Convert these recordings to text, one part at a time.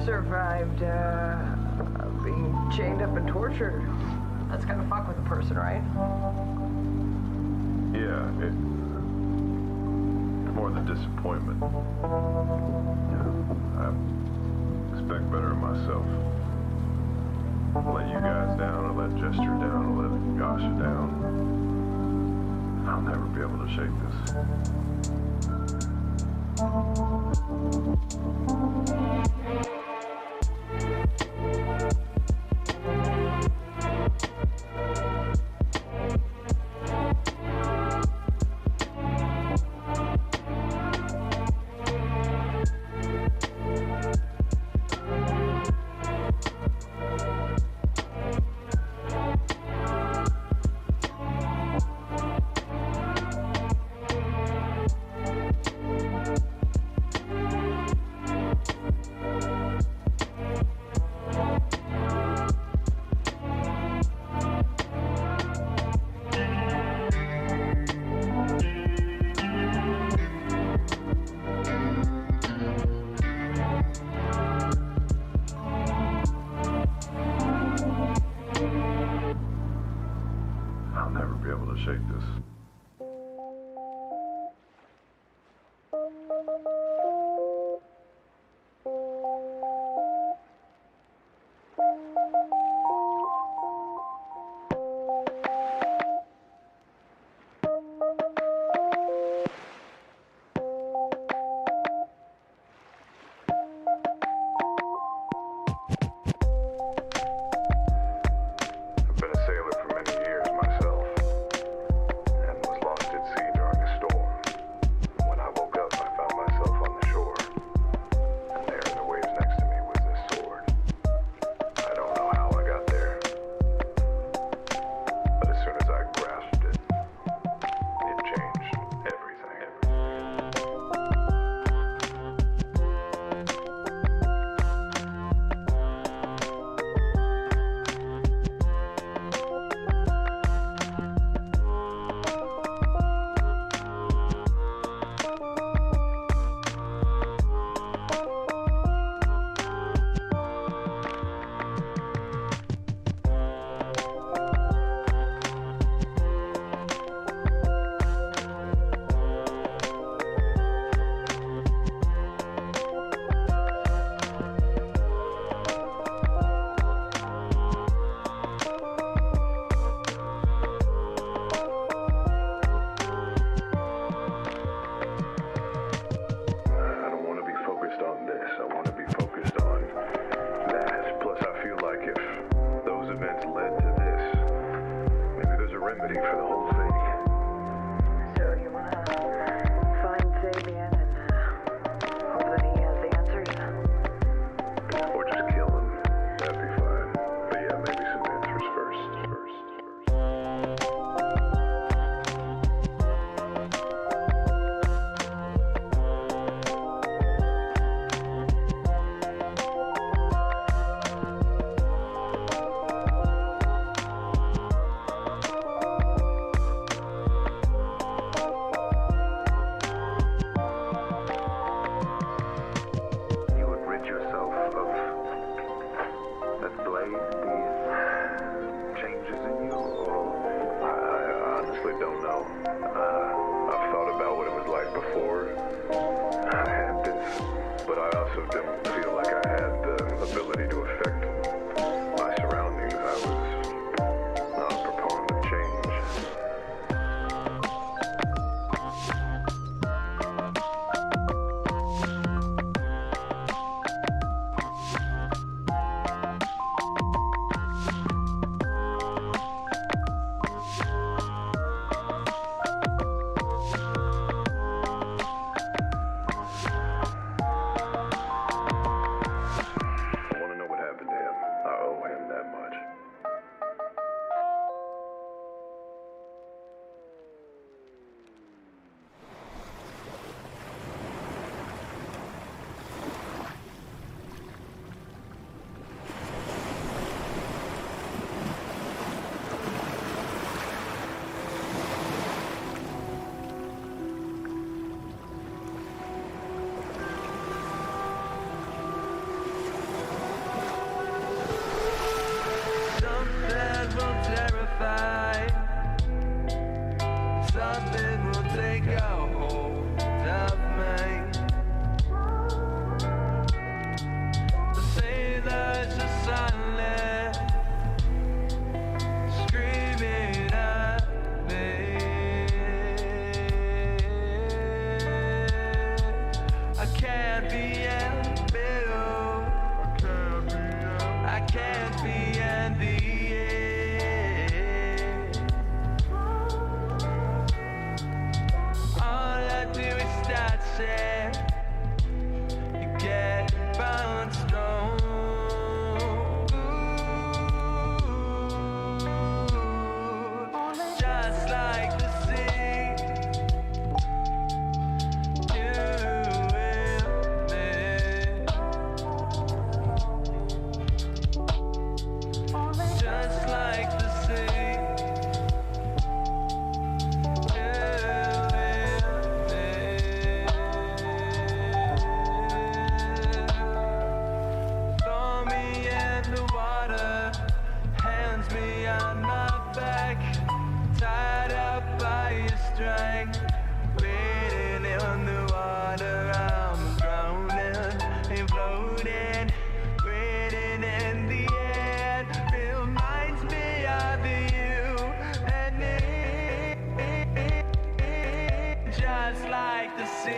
survived being chained up and tortured. That's gonna fuck with a person, right? Yeah, it's more the disappointment. Yeah, I expect better of myself. I let you guys down, I let Jester down, I let Gasha down. I'll never be able to shake this.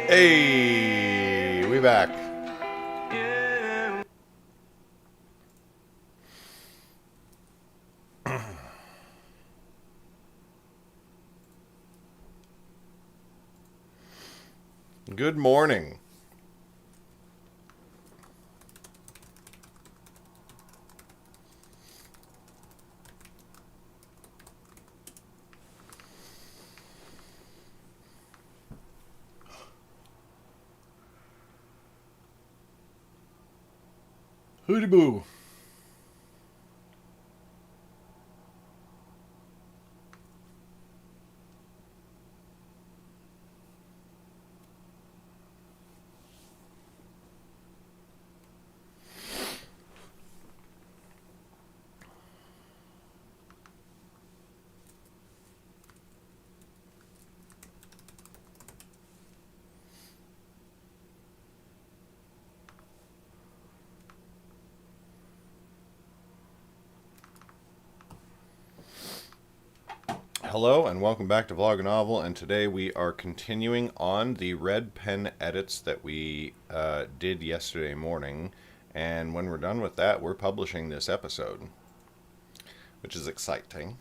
Hey, we back. Good morning. Hooty boo. Hello and welcome back to Vlog a Novel, and today we are continuing on the red pen edits that we did yesterday morning, and when we're done with that we're publishing this episode, which is exciting.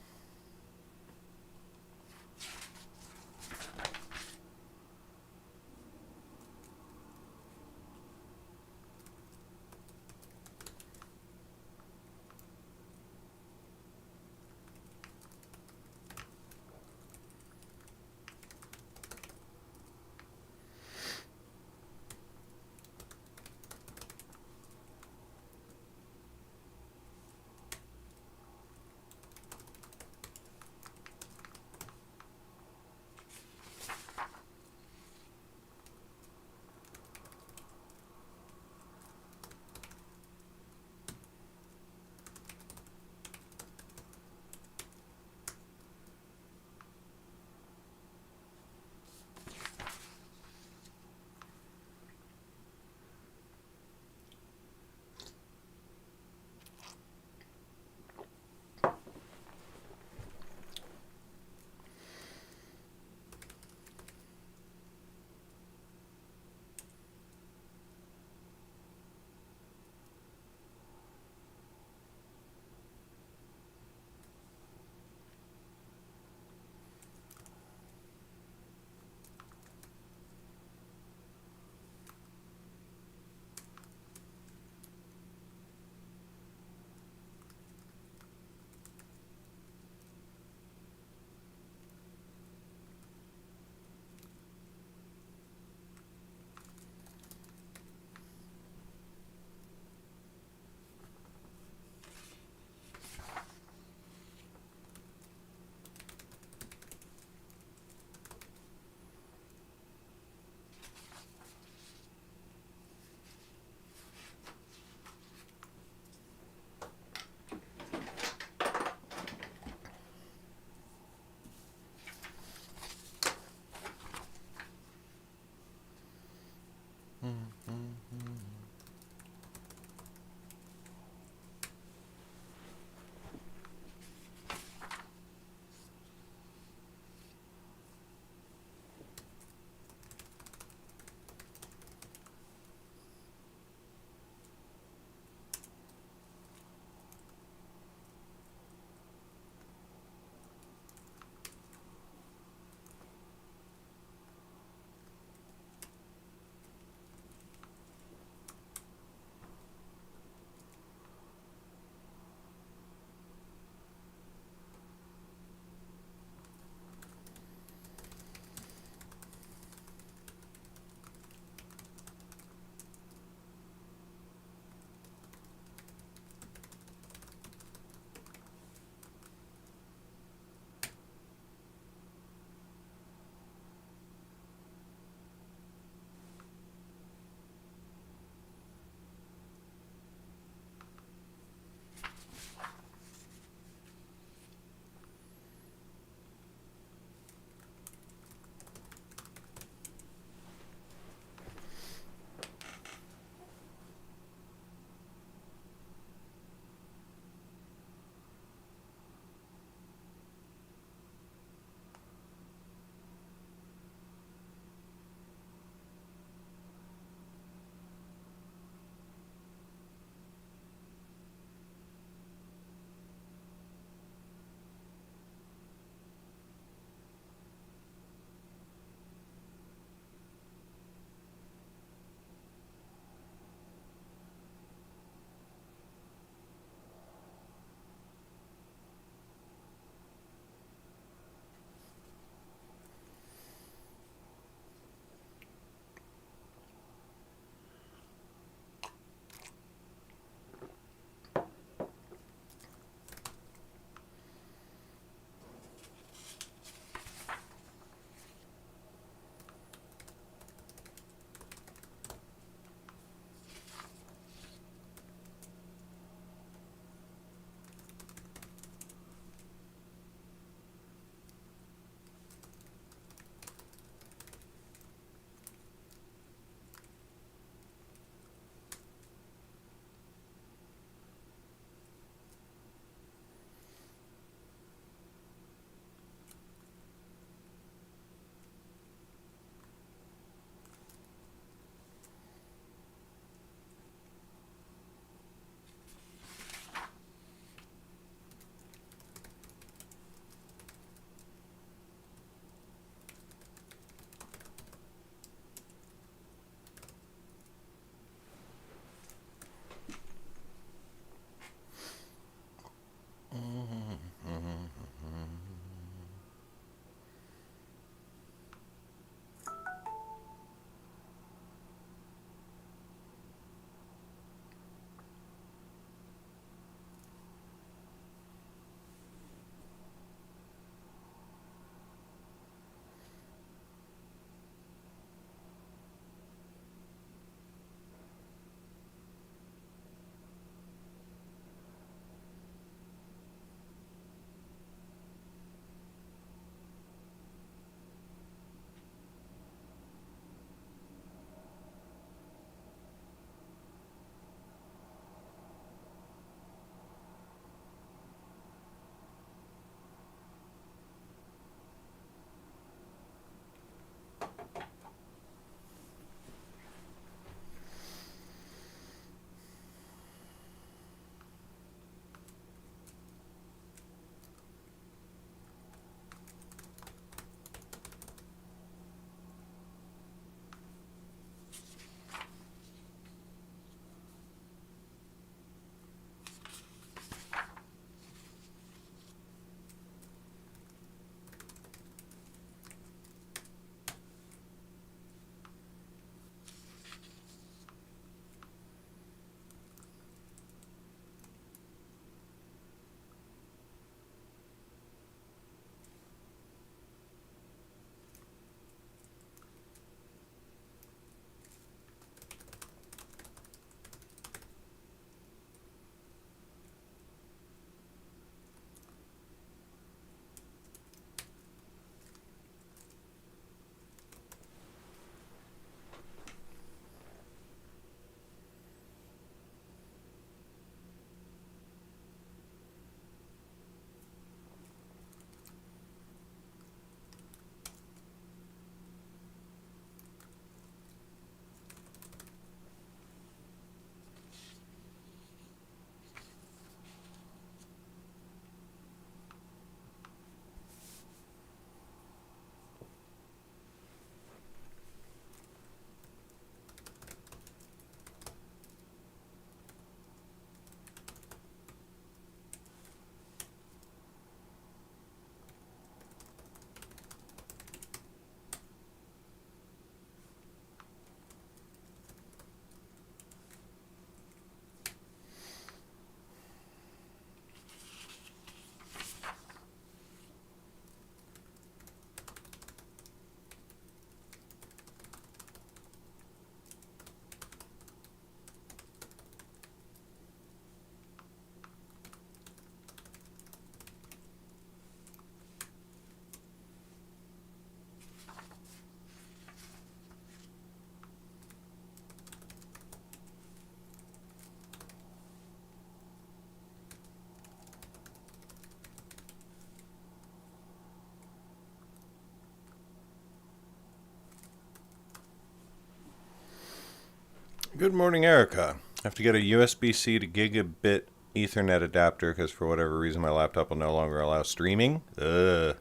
Good morning, Erica. I have to get a USB-C to gigabit Ethernet adapter because for whatever reason my laptop will no longer allow streaming. Ugh.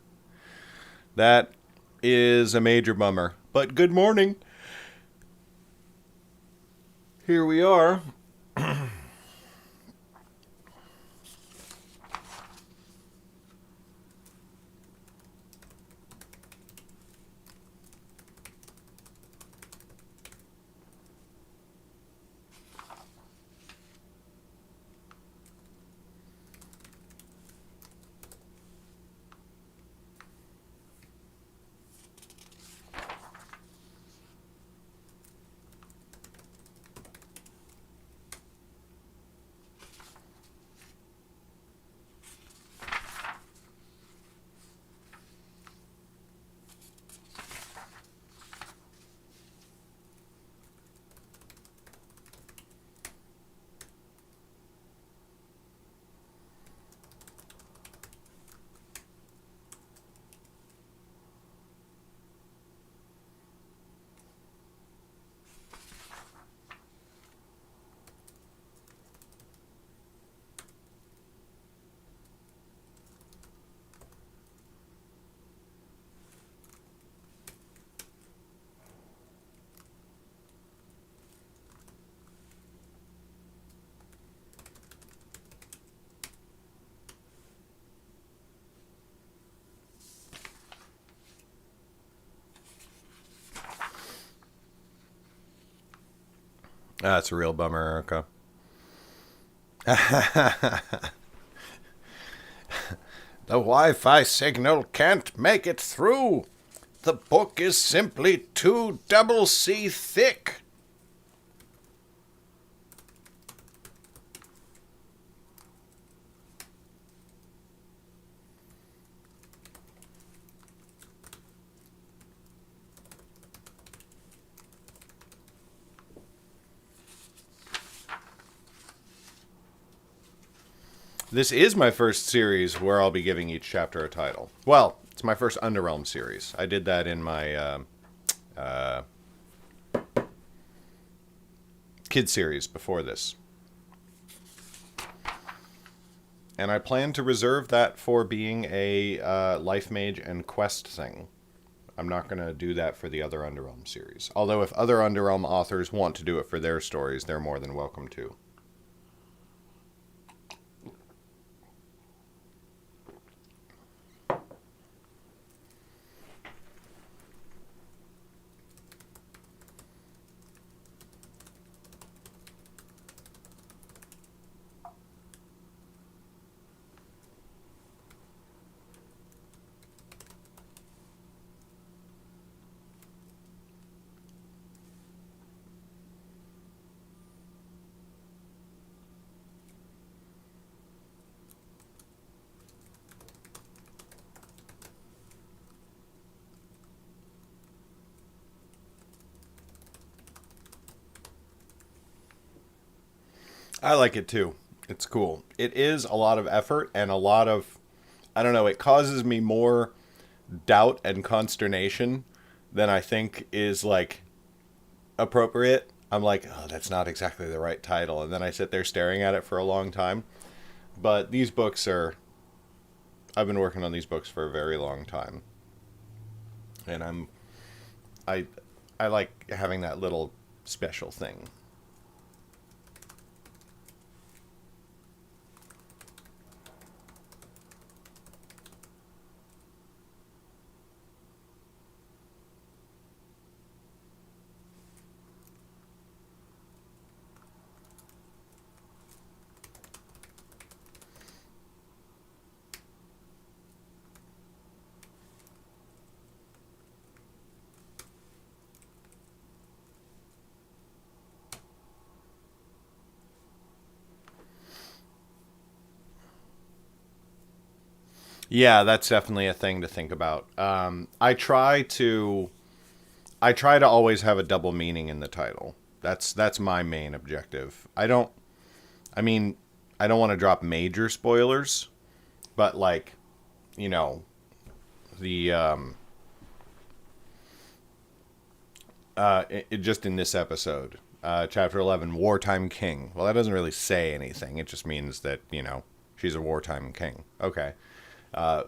That is a major bummer. But good morning. Here we are. That's a real bummer, Erica. The Wi-Fi signal can't make it through. The book is simply too double C thick. This is my first series where I'll be giving each chapter a title. Well, it's my first Underrealm series. I did that in my kid series before this. And I plan to reserve that for being a Lifemage and Quest thing. I'm not going to do that for the other Underrealm series. Although if other Underrealm authors want to do it for their stories, they're more than welcome to. I like it too. It's cool. It is a lot of effort and a lot of, I don't know, it causes me more doubt and consternation than I think is like appropriate. I'm like, oh, that's not exactly the right title. And then I sit there staring at it for a long time. But these books are, I've been working on these books for a very long time. And I like having that little special thing. Yeah, that's definitely a thing to think about. I try to always have a double meaning in the title. That's my main objective. I mean, I don't want to drop major spoilers, but like, you know, the just in this episode, Chapter 11, Wartime King. Well, that doesn't really say anything. It just means that, you know, she's a wartime king. Okay.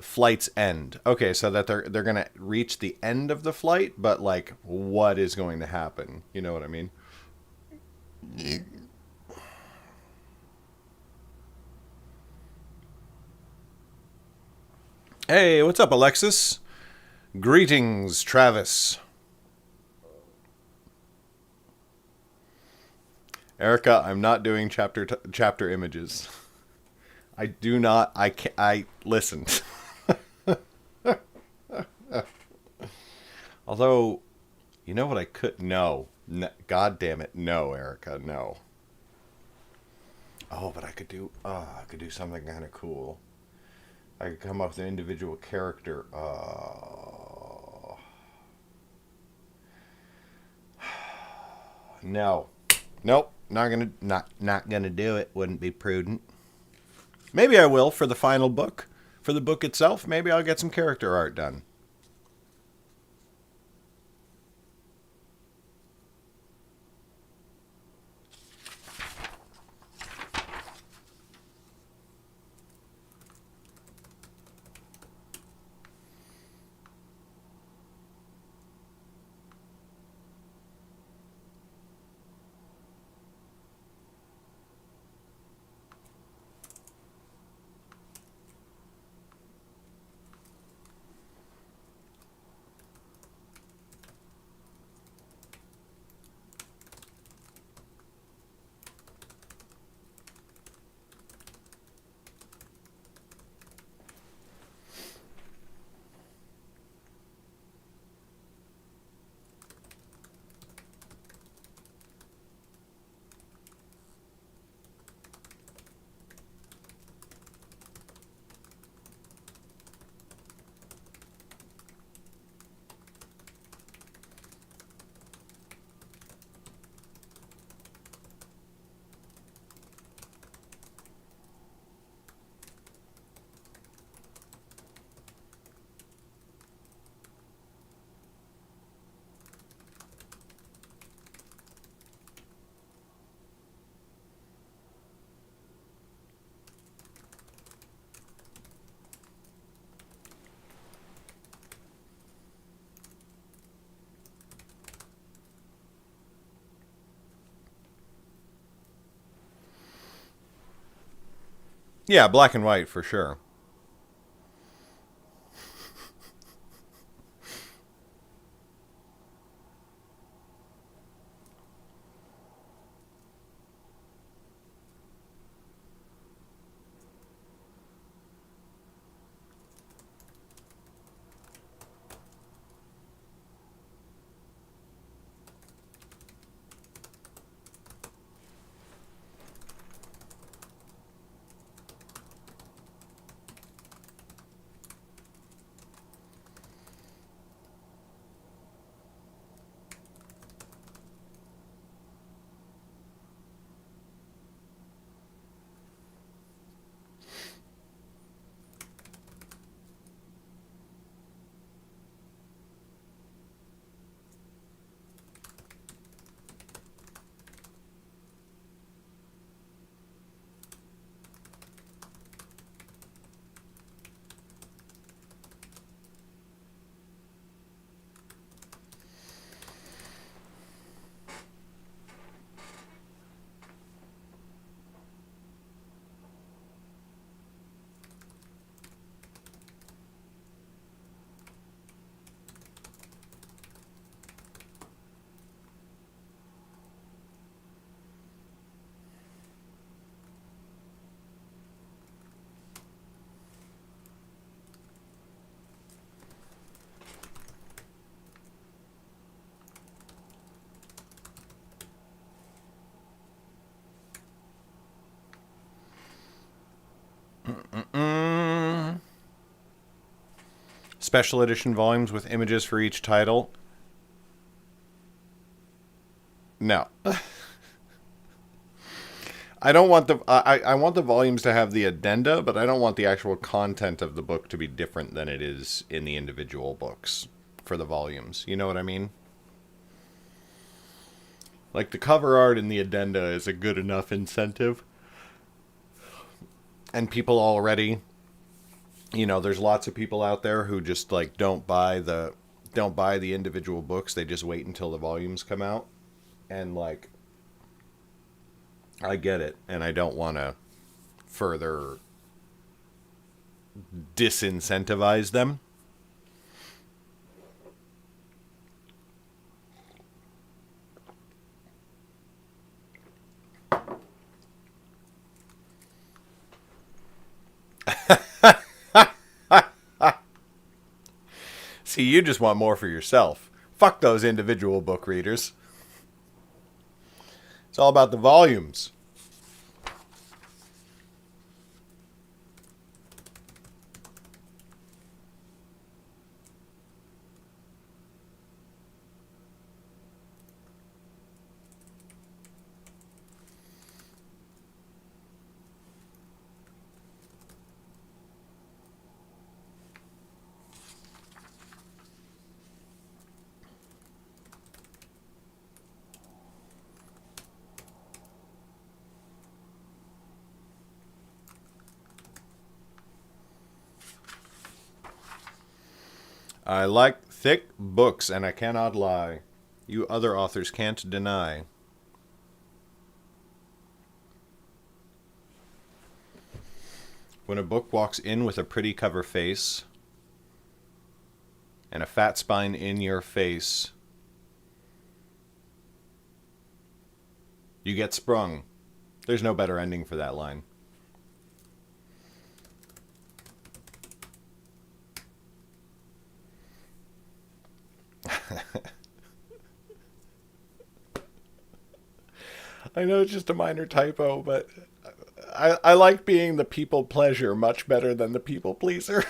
Flight's end. Okay, so that they're going to reach the end of the flight, but, like, what is going to happen? You know what I mean? Hey, what's up, Alexis? Greetings, Travis. Erica, I'm not doing chapter images. I do not. I listen. Although, you know what I could? No. God damn it. No, Erica. No. Oh, but I could do something kind of cool. I could come up with an individual character. No. Nope. Not gonna do it. Wouldn't be prudent. Maybe I will for the final book. For the book itself, maybe I'll get some character art done. Yeah, black and white for sure. Special edition volumes with images for each title. No. I don't want the I want the volumes to have the addenda, but I don't want the actual content of the book to be different than it is in the individual books for the volumes. You know what I mean? Like, the cover art in the addenda is a good enough incentive. And people already, you know, there's lots of people out there who just, like, don't buy the individual books. They just wait until the volumes come out. And, like, I get it. And I don't want to further disincentivize them. See, you just want more for yourself. Fuck those individual book readers. It's all about the volumes. I like thick books, and I cannot lie. You other authors can't deny. When a book walks in with a pretty cover face and a fat spine in your face, you get sprung. There's no better ending for that line. I know it's just a minor typo, but I like being the people pleasure much better than the people pleaser.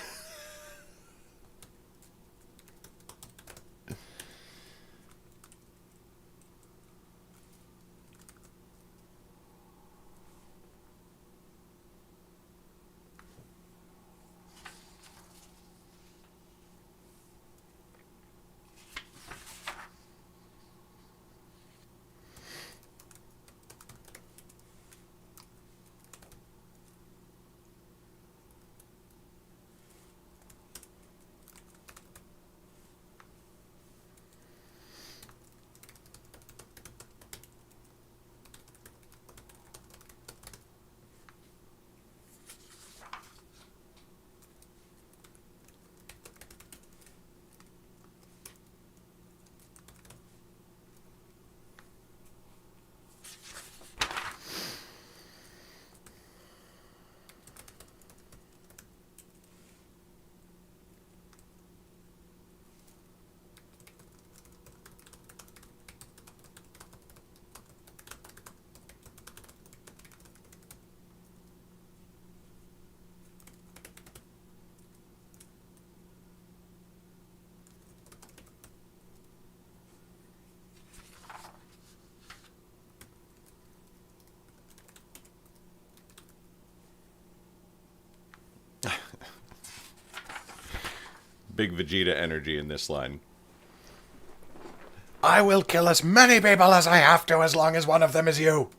Big Vegeta energy in this line. I will kill as many people as I have to, as long as one of them is you.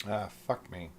Ah, fuck me.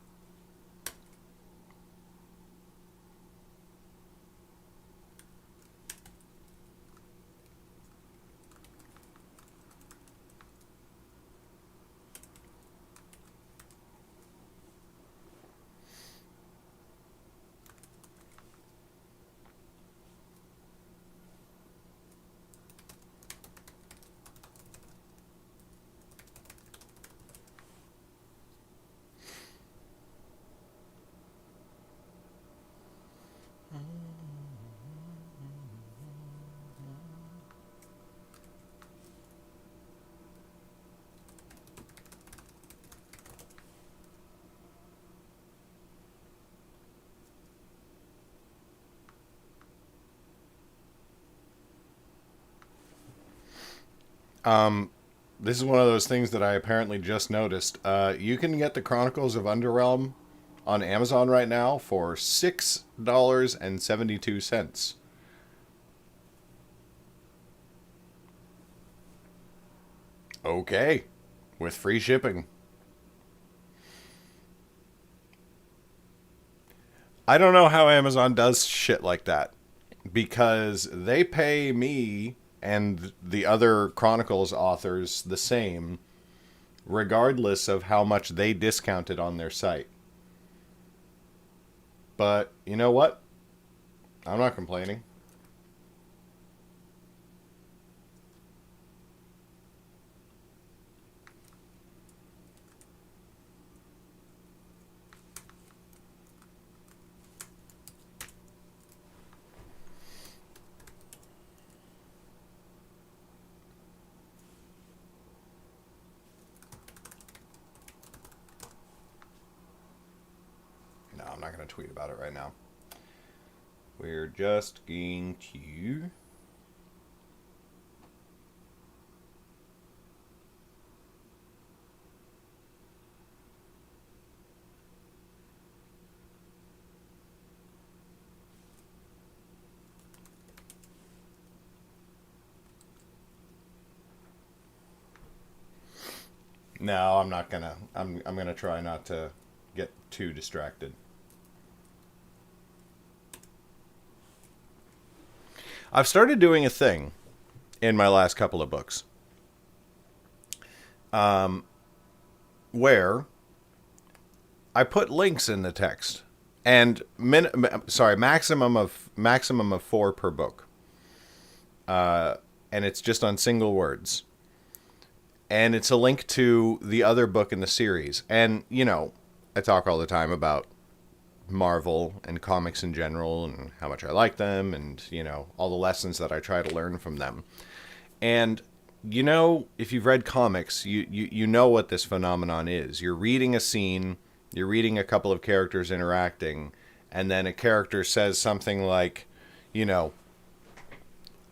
This is one of those things that I apparently just noticed. You can get the Chronicles of Underrealm on Amazon right now for $6.72. Okay, with free shipping. I don't know how Amazon does shit like that, because they pay me and the other Chronicles authors the same, regardless of how much they discounted on their site. But you know what? I'm not complaining. No, I'm not going to tweet about it right now. We're just going to... No, I'm not gonna. I'm gonna try not to get too distracted. I've started doing a thing in my last couple of books, where I put links in the text, and maximum of 4 per book, and it's just on single words. And it's a link to the other book in the series. And, you know, I talk all the time about Marvel and comics in general and how much I like them and, you know, all the lessons that I try to learn from them. And, you know, if you've read comics, you know what this phenomenon is. You're reading a scene, you're reading a couple of characters interacting, and then a character says something like, you know,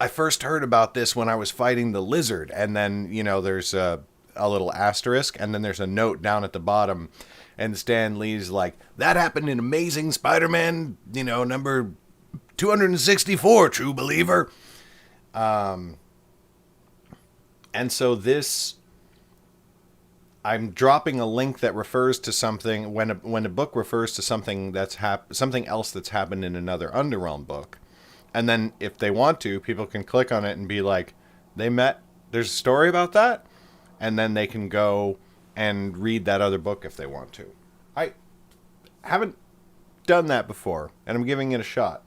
I first heard about this when I was fighting the lizard. And then, you know, there's a little asterisk, and then there's a note down at the bottom. And Stan Lee's like, that happened in Amazing Spider-Man, you know, number 264, true believer. And so this, I'm dropping a link that refers to something, when a book refers to something that's something else that's happened in another Underrealm book. And then if they want to, people can click on it and be like, there's a story about that? And then they can go and read that other book if they want to. I haven't done that before, and I'm giving it a shot.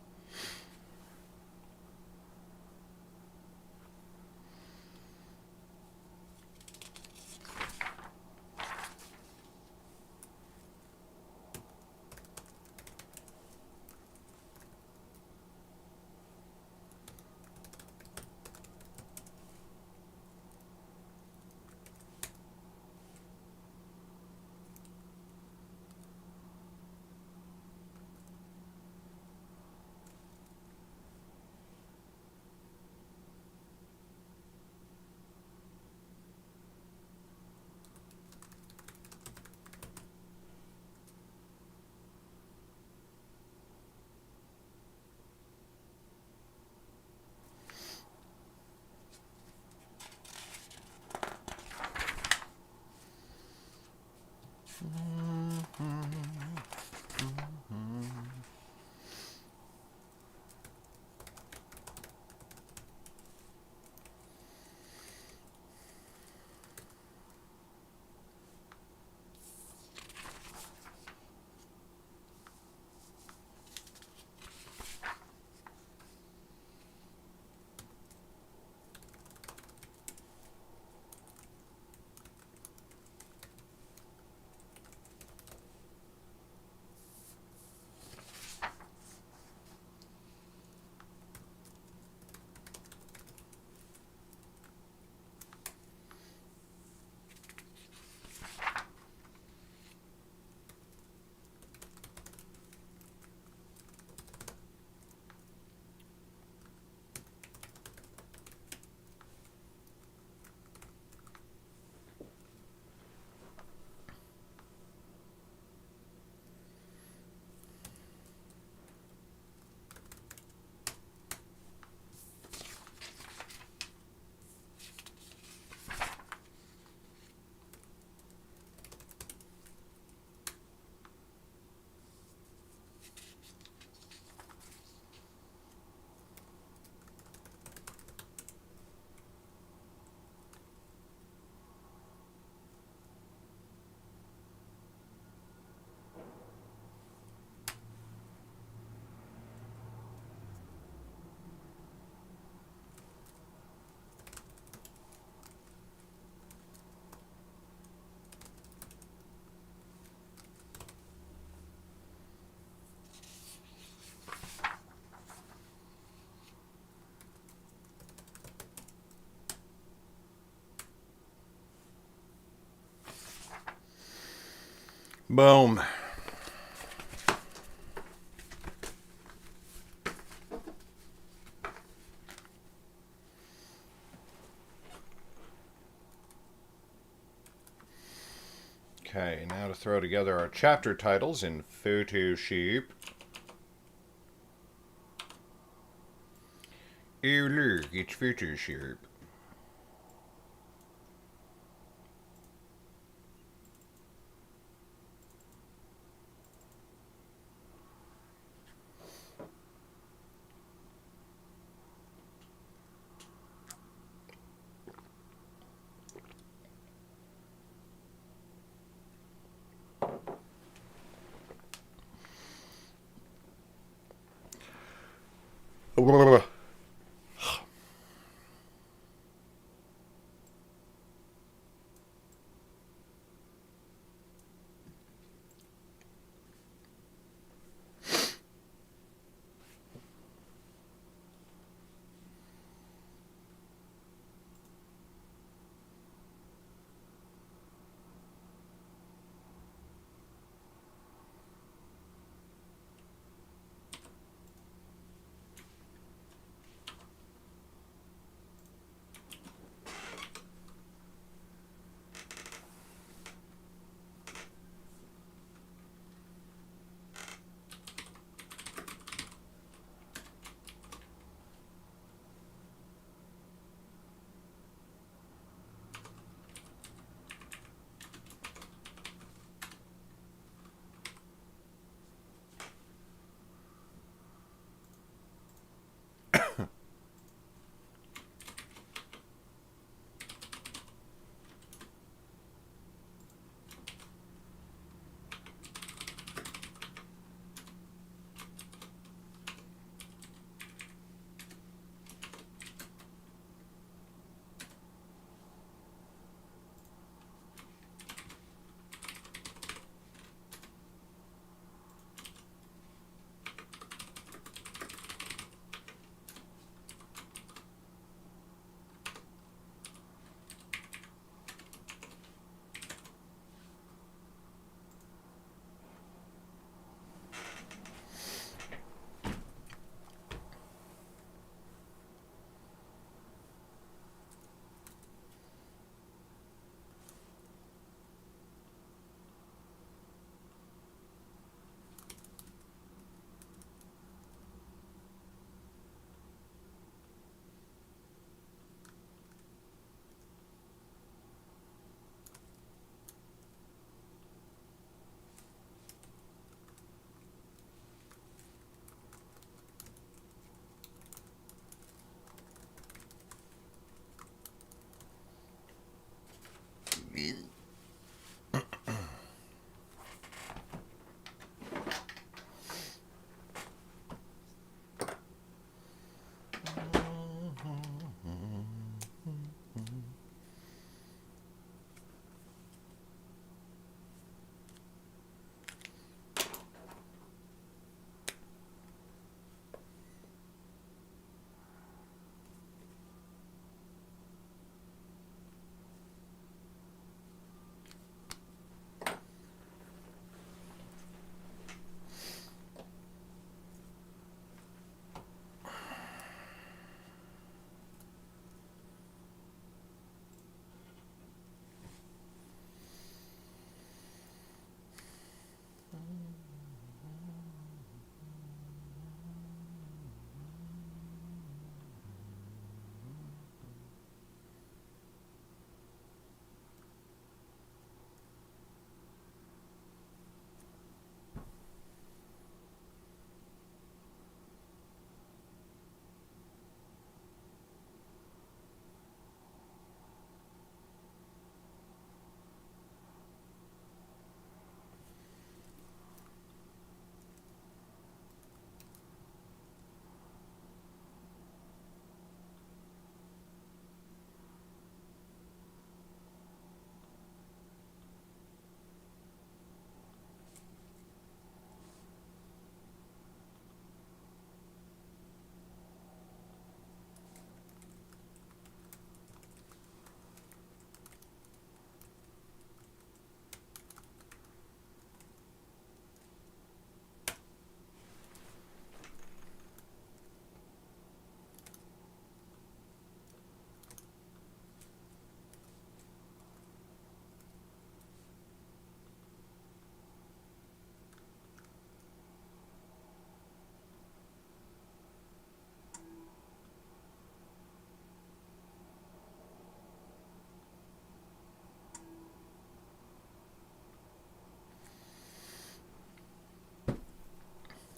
Boom. Okay, now to throw together our chapter titles in Photoshop. Oh look, it's Photoshop.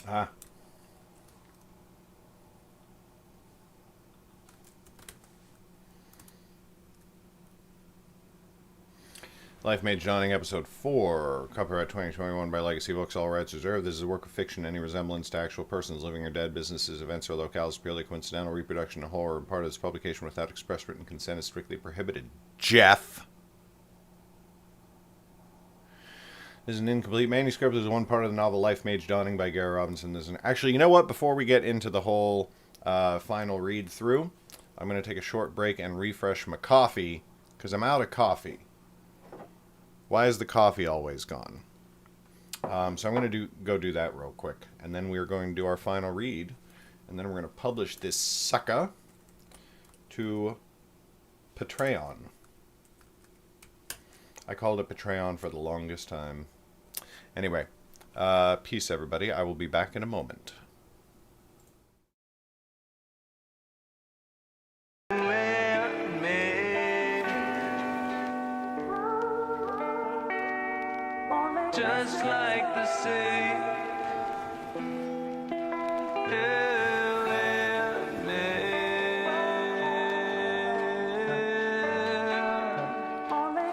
Ah. Lifemage Dawning, Episode 4. Copyright 2021 by Legacy Books. All rights reserved. This is a work of fiction. Any resemblance to actual persons, living or dead, businesses, events, or locales, purely coincidental reproduction of whole or part of this publication without express written consent is strictly prohibited. Jeff! This is an incomplete manuscript. This is one part of the novel Lifemage Dawning by Gary Robinson. Actually, you know what? Before we get into the whole final read through, I'm going to take a short break and refresh my coffee, because I'm out of coffee. Why is the coffee always gone? So I'm going to go do that real quick. And then we're going to do our final read. And then we're going to publish this sucker to Patreon. I called it Patreon for the longest time. Anyway, peace everybody. I will be back in a moment. Just like the sea,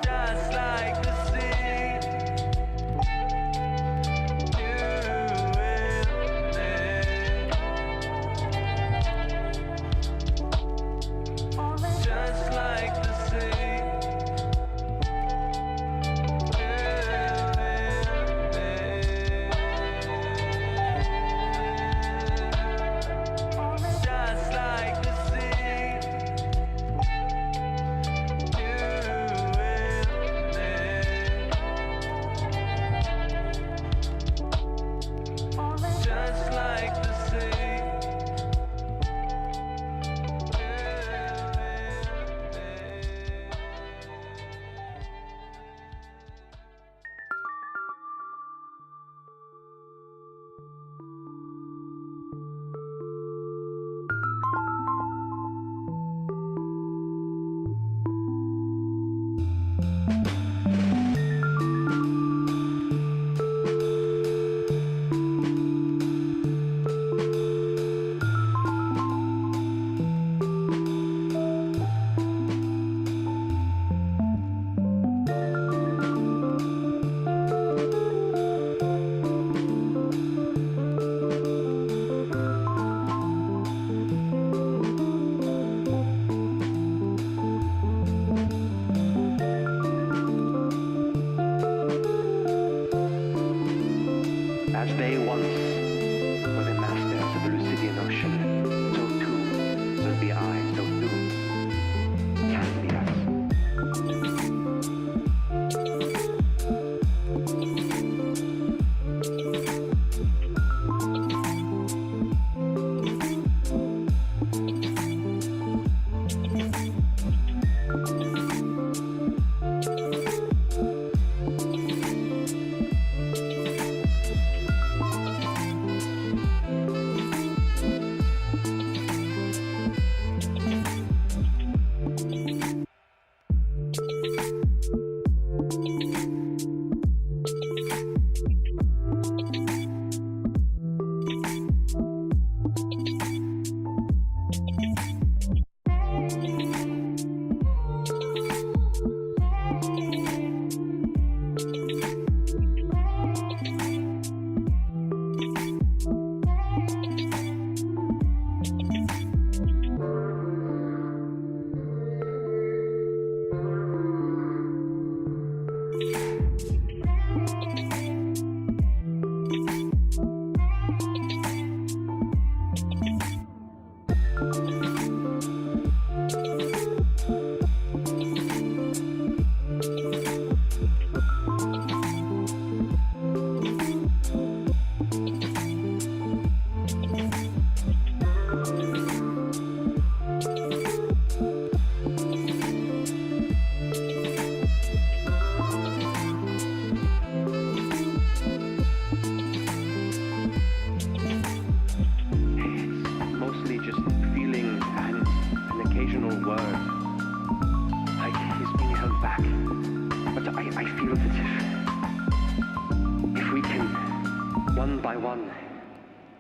just like the sea, just like the sea.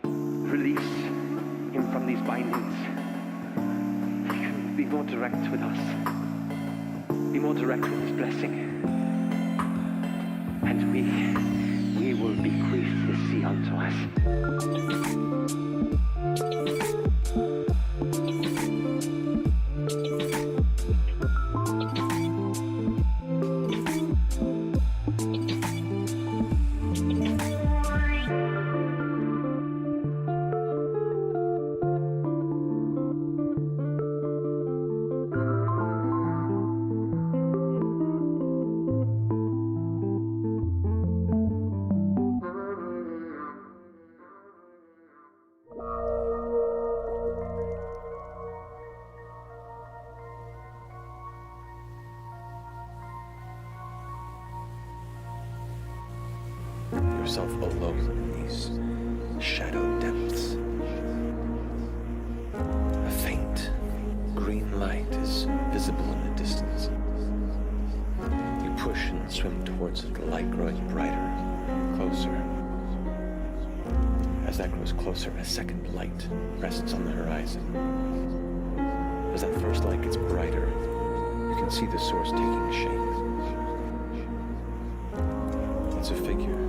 release him from these bindings. He can be more direct with us. Be more direct with his blessing. And we will bequeath the sea unto us. Yourself alone in these shadow depths. A faint green light is visible in the distance. You push and swim towards it, the light growing brighter, closer. As that grows closer, a second light rests on the horizon. As that first light gets brighter, you can see the source taking shape. It's a figure.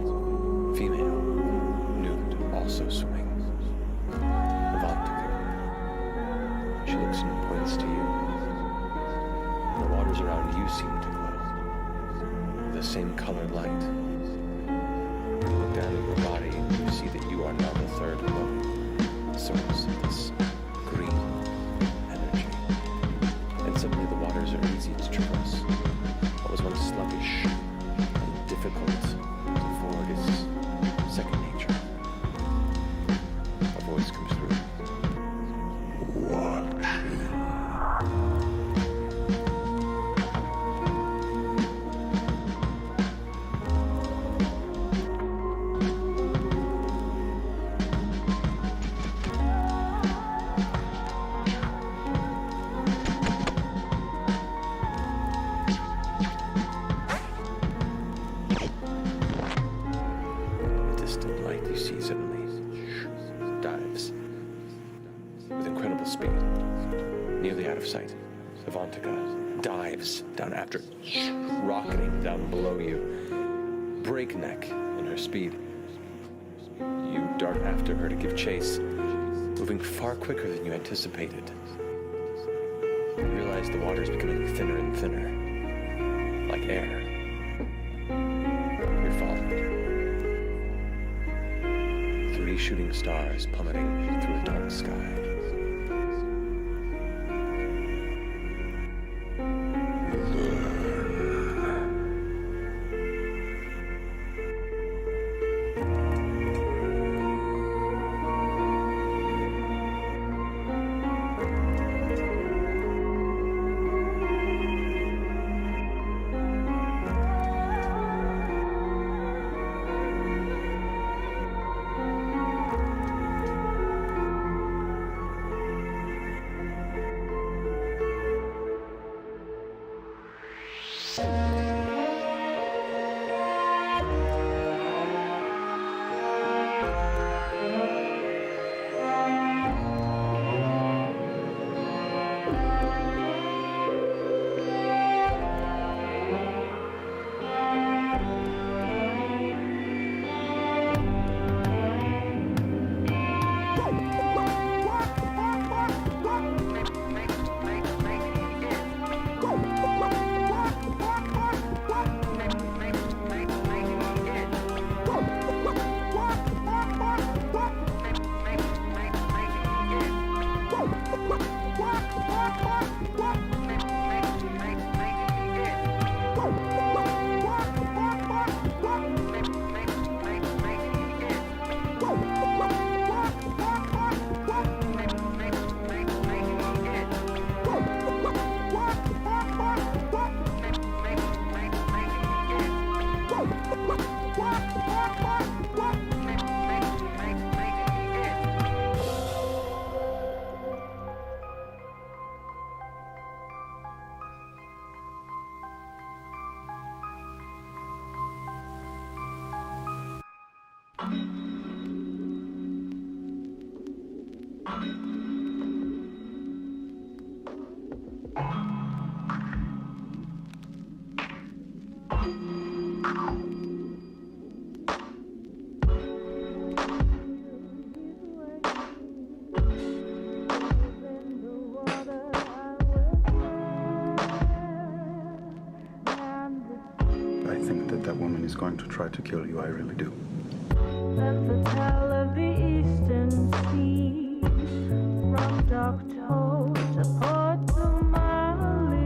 Female, nude, also swimming. Avantika. She looks and points to you. The waters around you seem to glow. The same colored light. You look down at your body and you see that you are now the third glowing source of this green energy. And suddenly the waters are easy to traverse. What was once sluggish and difficult to ford is second nature. A voice comes through. Sight. Avantika dives down after, rocketing down below you, breakneck in her speed. You dart after her to give chase, moving far quicker than you anticipated. You realize the water is becoming thinner and thinner, like air. You're followed. 3 shooting stars plummeting through a dark sky. I think that that woman is going to try to kill you. I really do. And the tale of the eastern sea, from Doctor to Port Somali,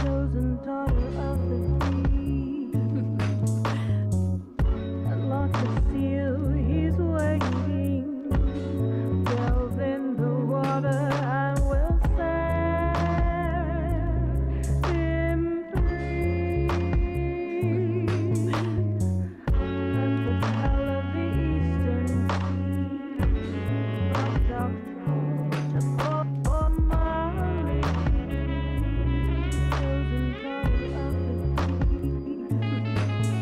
chosen daughter of the deep. And like a seal, he's waiting. Delve in the water and we'll set him free. And the tale of the eastern sea, from Doctor to Port Somali, chosen daughter of the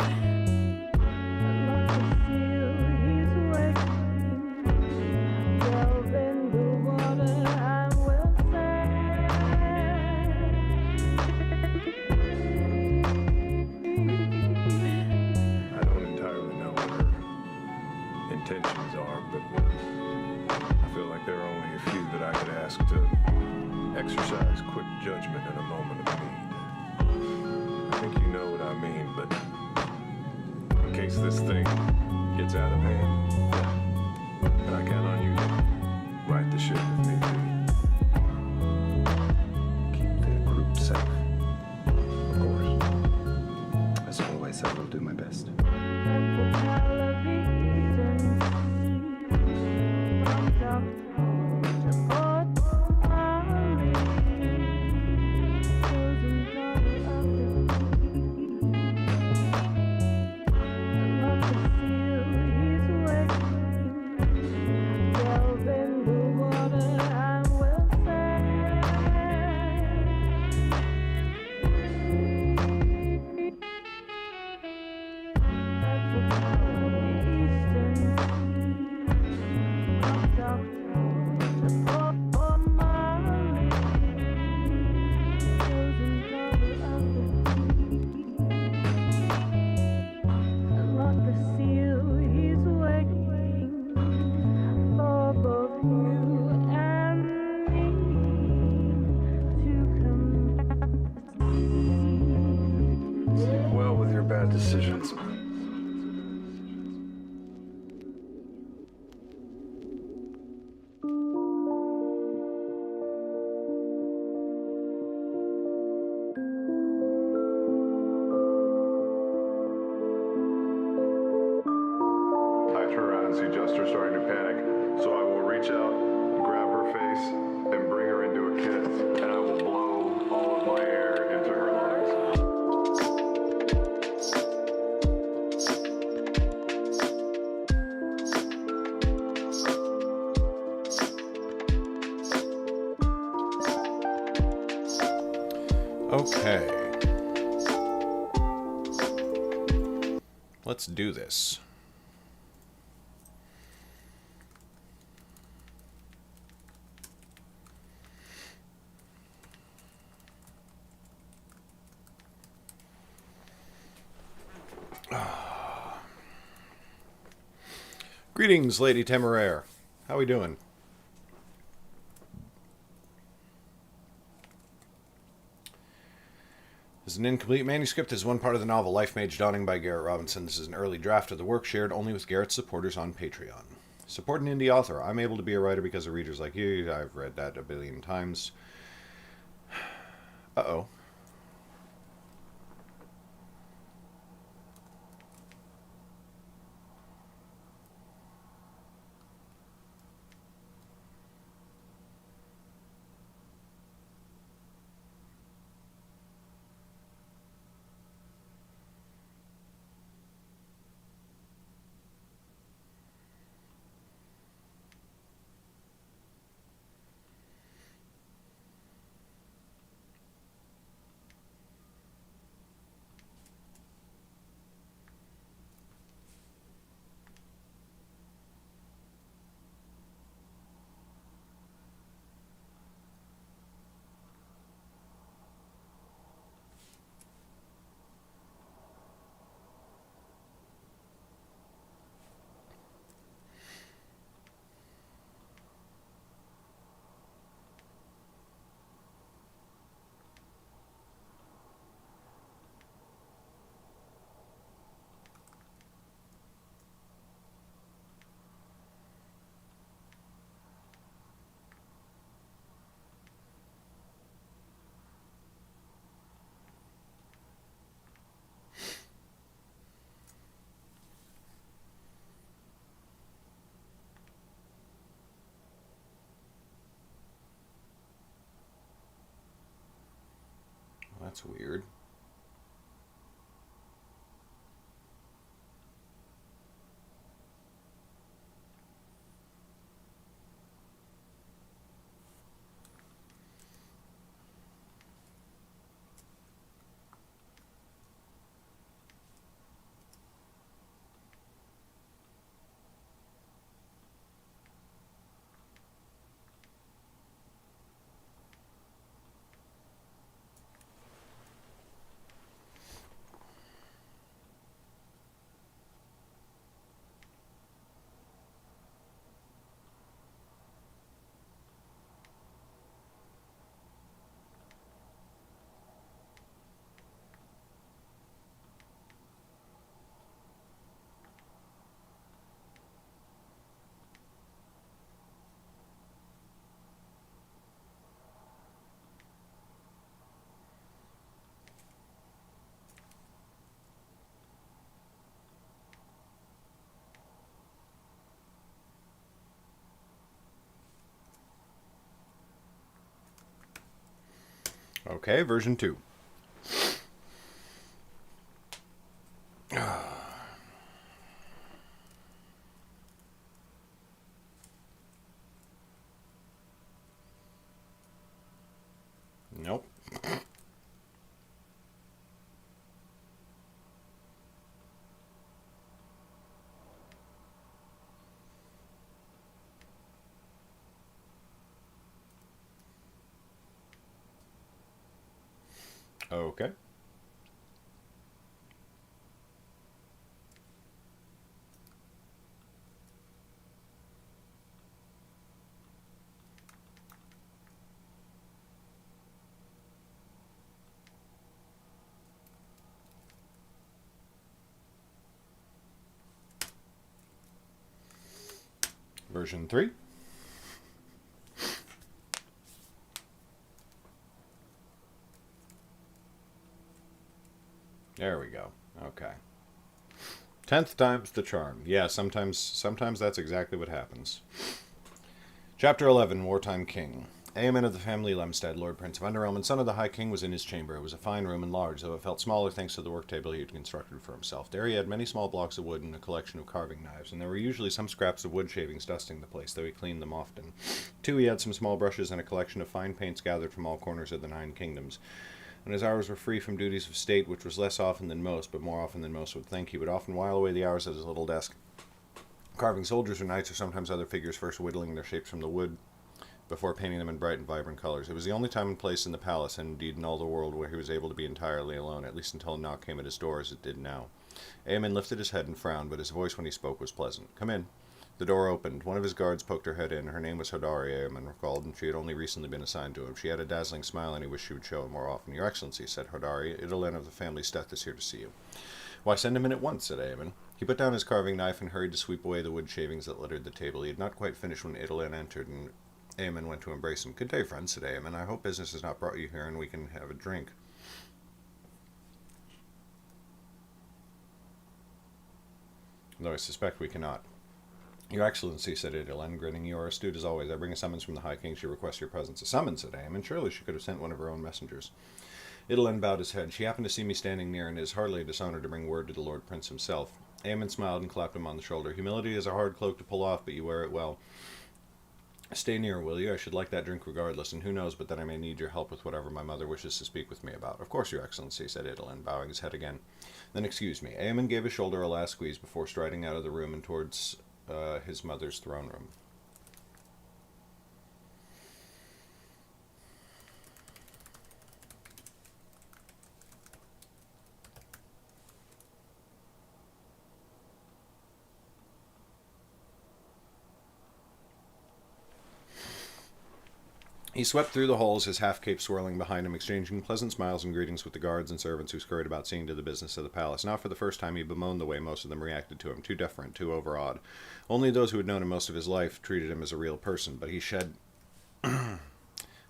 deep. And like a seal, he's waiting. Delve in the water and we'll set I don't entirely know what her intentions are, but I feel like there are only a few that I could ask to exercise quick judgment in a moment of need. I think you know what I mean, but in case this thing gets out of hand, and I count on you to right the ship if need be. Keep the group safe. Of course. As always, I will do my best. and the tale of the eastern sea, from Doctor to Port Somali, chosen daughter of the deep. And like a seal, he's waiting. Delve in the water and we'll set at the tale of the eastern sea, from Doctor to Port Somali, chosen daughter of the deep. And like a seal, he's waiting for both you and me to come back to see. Well, with your bad decisions. I turn around and see Jester starting to panic, so I will reach out, grab her face, and bring her into a kiss, and I will blow all of my air into her lungs. Okay. Let's do this. Greetings, Lady Temeraire. How we doing? This is an incomplete manuscript. This is one part of the novel Lifemage Dawning by Garrett Robinson. This is an early draft of the work shared only with Garrett's supporters on Patreon. Support an indie author. I'm able to be a writer because of readers like you. I've read that a billion times. Uh-oh. That's weird. Okay, version 2. Nope. Okay. Version 3. There we go. Okay. 10th time's the charm. Yeah, sometimes that's exactly what happens. Chapter 11, Wartime King. Aemon of the family Lemstead, Lord Prince of Underrealm and son of the High King, was in his chamber. It was a fine room and large, though it felt smaller thanks to the work table he had constructed for himself. There he had many small blocks of wood and a collection of carving knives, and there were usually some scraps of wood shavings dusting the place, though he cleaned them often. Too, he had some small brushes and a collection of fine paints gathered from all corners of the 9 kingdoms. When his hours were free from duties of state, which was less often than most, but more often than most would think, he would often while away the hours at his little desk, carving soldiers or knights or sometimes other figures, first whittling their shapes from the wood before painting them in bright and vibrant colors. It was the only time and place in the palace, and indeed in all the world, where he was able to be entirely alone, at least until a knock came at his door, as it did now. Aemon lifted his head and frowned, but his voice when he spoke was pleasant. "Come in." The door opened. One of his guards poked her head in. Her name was Hodari, Aemon recalled, and she had only recently been assigned to him. She had a dazzling smile, and he wished she would show it more often. "Your Excellency," said Hodari, "Idolin of the family Steth is here to see you." "Why, send him in at once," said Aemon. He put down his carving knife and hurried to sweep away the wood shavings that littered the table. He had not quite finished when Idolin entered, and Aemon went to embrace him. "Good day, friend," said Aemon. "I hope business has not brought you here, and we can have a drink." "Though I suspect we cannot." "Your Excellency," said Idolin, grinning, "you are astute as always. I bring a summons from the High King. She requests your presence." "A summons," said Aemon. "Surely she could have sent one of her own messengers." Idolin bowed his head. "She happened to see me standing near, and it is hardly a dishonor to bring word to the Lord Prince himself." Aemon smiled and clapped him on the shoulder. "Humility is a hard cloak to pull off, but you wear it well. Stay near, will you? I should like that drink regardless, and who knows but that I may need your help with whatever my mother wishes to speak with me about." "Of course, Your Excellency," said Idolin, bowing his head again. "Then excuse me." Aemon gave his shoulder a last squeeze before striding out of the room and towards his mother's throne room. He swept through the halls, his half-cape swirling behind him, exchanging pleasant smiles and greetings with the guards and servants who scurried about seeing to the business of the palace. Now for the first time he bemoaned the way most of them reacted to him, too deferent, too overawed. Only those who had known him most of his life treated him as a real person, but he shed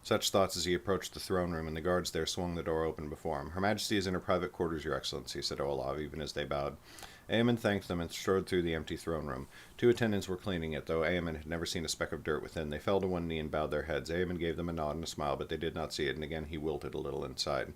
such thoughts as he approached the throne room, and the guards there swung the door open before him. "Her Majesty is in her private quarters, Your Excellency," said Olaf, even as they bowed. Aemon thanked them and strode through the empty throne room. 2 attendants were cleaning it, though Aemon had never seen a speck of dirt within. They fell to one knee and bowed their heads. Aemon gave them a nod and a smile, but they did not see it, and again he wilted a little inside.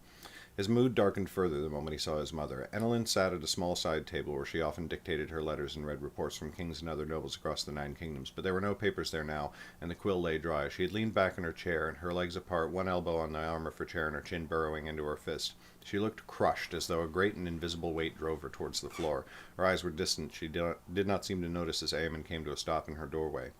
His mood darkened further the moment he saw his mother. Enelin sat at a small side table where she often dictated her letters and read reports from kings and other nobles across the 9 kingdoms, but there were no papers there now, and the quill lay dry. She had leaned back in her chair, and her legs apart, one elbow on the arm of her chair and her chin burrowing into her fist. She looked crushed, as though a great and invisible weight drove her towards the floor. Her eyes were distant. She did not seem to notice as Aemon came to a stop in her doorway.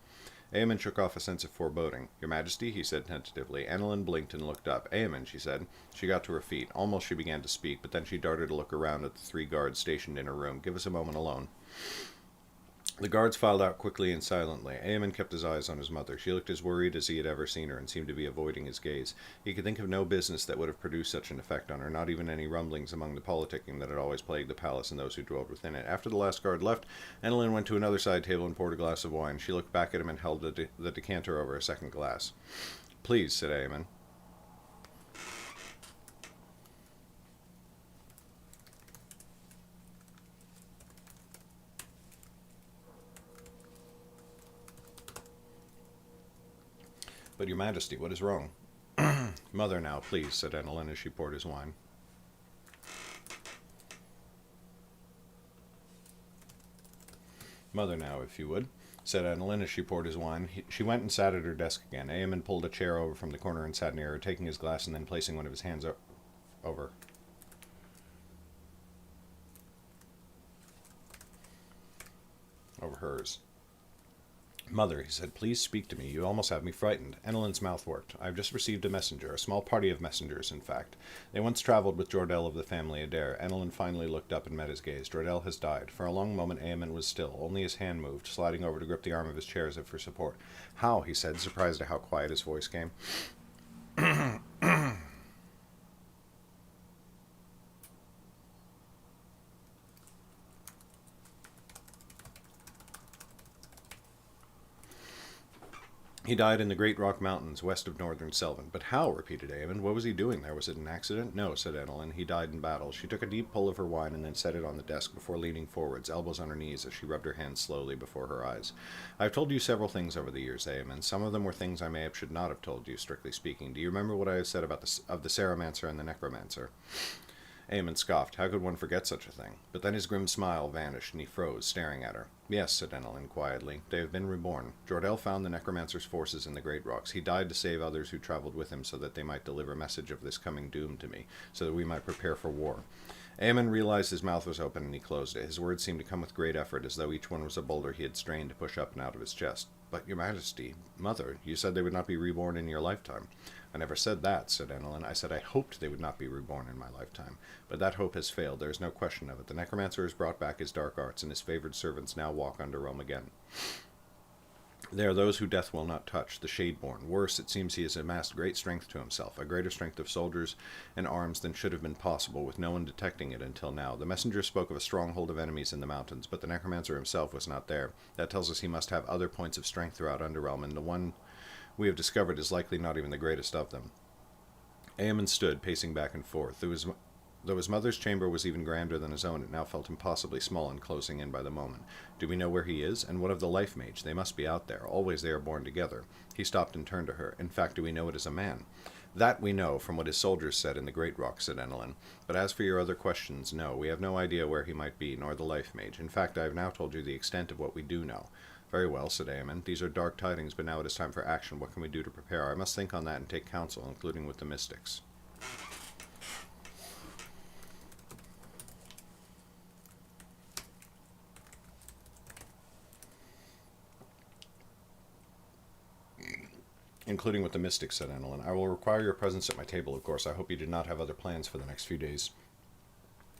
Aemon shook off a sense of foreboding. "Your Majesty," he said tentatively. Enelin blinked and looked up. "Aemon," she said. She got to her feet. Almost she began to speak, but then she darted a look around at the 3 guards stationed in her room. "Give us a moment alone." The guards filed out quickly and silently. Aemon kept his eyes on his mother. She looked as worried as he had ever seen her and seemed to be avoiding his gaze. He could think of no business that would have produced such an effect on her, not even any rumblings among the politicking that had always plagued the palace and those who dwelled within it. After the last guard left, Enelin went to another side table and poured a glass of wine. She looked back at him and held the decanter over a second glass. "Please," said Aemon. "But, Your Majesty, what is wrong?" "Mother now, please," said Enelin as she poured his wine. "Mother now, if you would," said Enelin as she poured his wine. She went and sat at her desk again. Aemon pulled a chair over from the corner and sat near her, taking his glass and then placing one of his hands over hers. "Mother," he said, "please speak to me. You almost have me frightened." Enelin's mouth worked. "I have just received a messenger, a small party of messengers, in fact. They once traveled with Jordell of the family Adair." Enelin finally looked up and met his gaze. "Jordell has died." For a long moment Aemon was still. Only his hand moved, sliding over to grip the arm of his chair as if for support. "How?" he said, surprised at how quiet his voice came. "He died in the Great Rock Mountains, west of northern Selvin." "But how?" repeated Aemon. "What was he doing there? Was it an accident?" "No," said Enelin. "He died in battle." She took a deep pull of her wine and then set it on the desk before leaning forwards, elbows on her knees, as she rubbed her hands slowly before her eyes. "I have told you several things over the years, Aemon. Some of them were things I should not have told you, strictly speaking. Do you remember what I have said about the Ceremancer and the Necromancer?" Aemon scoffed. How could one forget such a thing? But then his grim smile vanished, and he froze, staring at her. "Yes," said Enelin quietly. "They have been reborn. Jordell found the Necromancer's forces in the Great Rocks. He died to save others who traveled with him so that they might deliver a message of this coming doom to me, so that we might prepare for war." Aemon realized his mouth was open, and he closed it. His words seemed to come with great effort, as though each one was a boulder he had strained to push up and out of his chest. "But, Your Majesty, Mother, you said they would not be reborn in your lifetime." "I never said that," said Enelin. "I said I hoped they would not be reborn in my lifetime. But that hope has failed. There is no question of it. The Necromancer has brought back his dark arts, and his favored servants now walk under Rome again. They are those who death will not touch, the Shadeborn. Worse, it seems he has amassed great strength to himself, a greater strength of soldiers and arms than should have been possible, with no one detecting it until now. The messenger spoke of a stronghold of enemies in the mountains, but the Necromancer himself was not there. That tells us he must have other points of strength throughout Underrealm, and the one we have discovered is likely not even the greatest of them." Aemon stood, pacing back and forth. Though his mother's chamber was even grander than his own, it now felt impossibly small and closing in by the moment. "Do we know where he is? And what of the Lifemage? They must be out there. Always they are born together." He stopped and turned to her. "In fact, do we know it is a man?" "That we know from what his soldiers said in the Great Rock," said Enelin. "But as for your other questions, no, we have no idea where he might be, nor the Lifemage. In fact, I have now told you the extent of what we do know." "Very well," said Aemon. "These are dark tidings, but now it is time for action. What can we do to prepare? I must think on that and take counsel, including with the mystics." "Including with the mystics," said Enelin. "I will require your presence at my table, of course. I hope you did not have other plans for the next few days."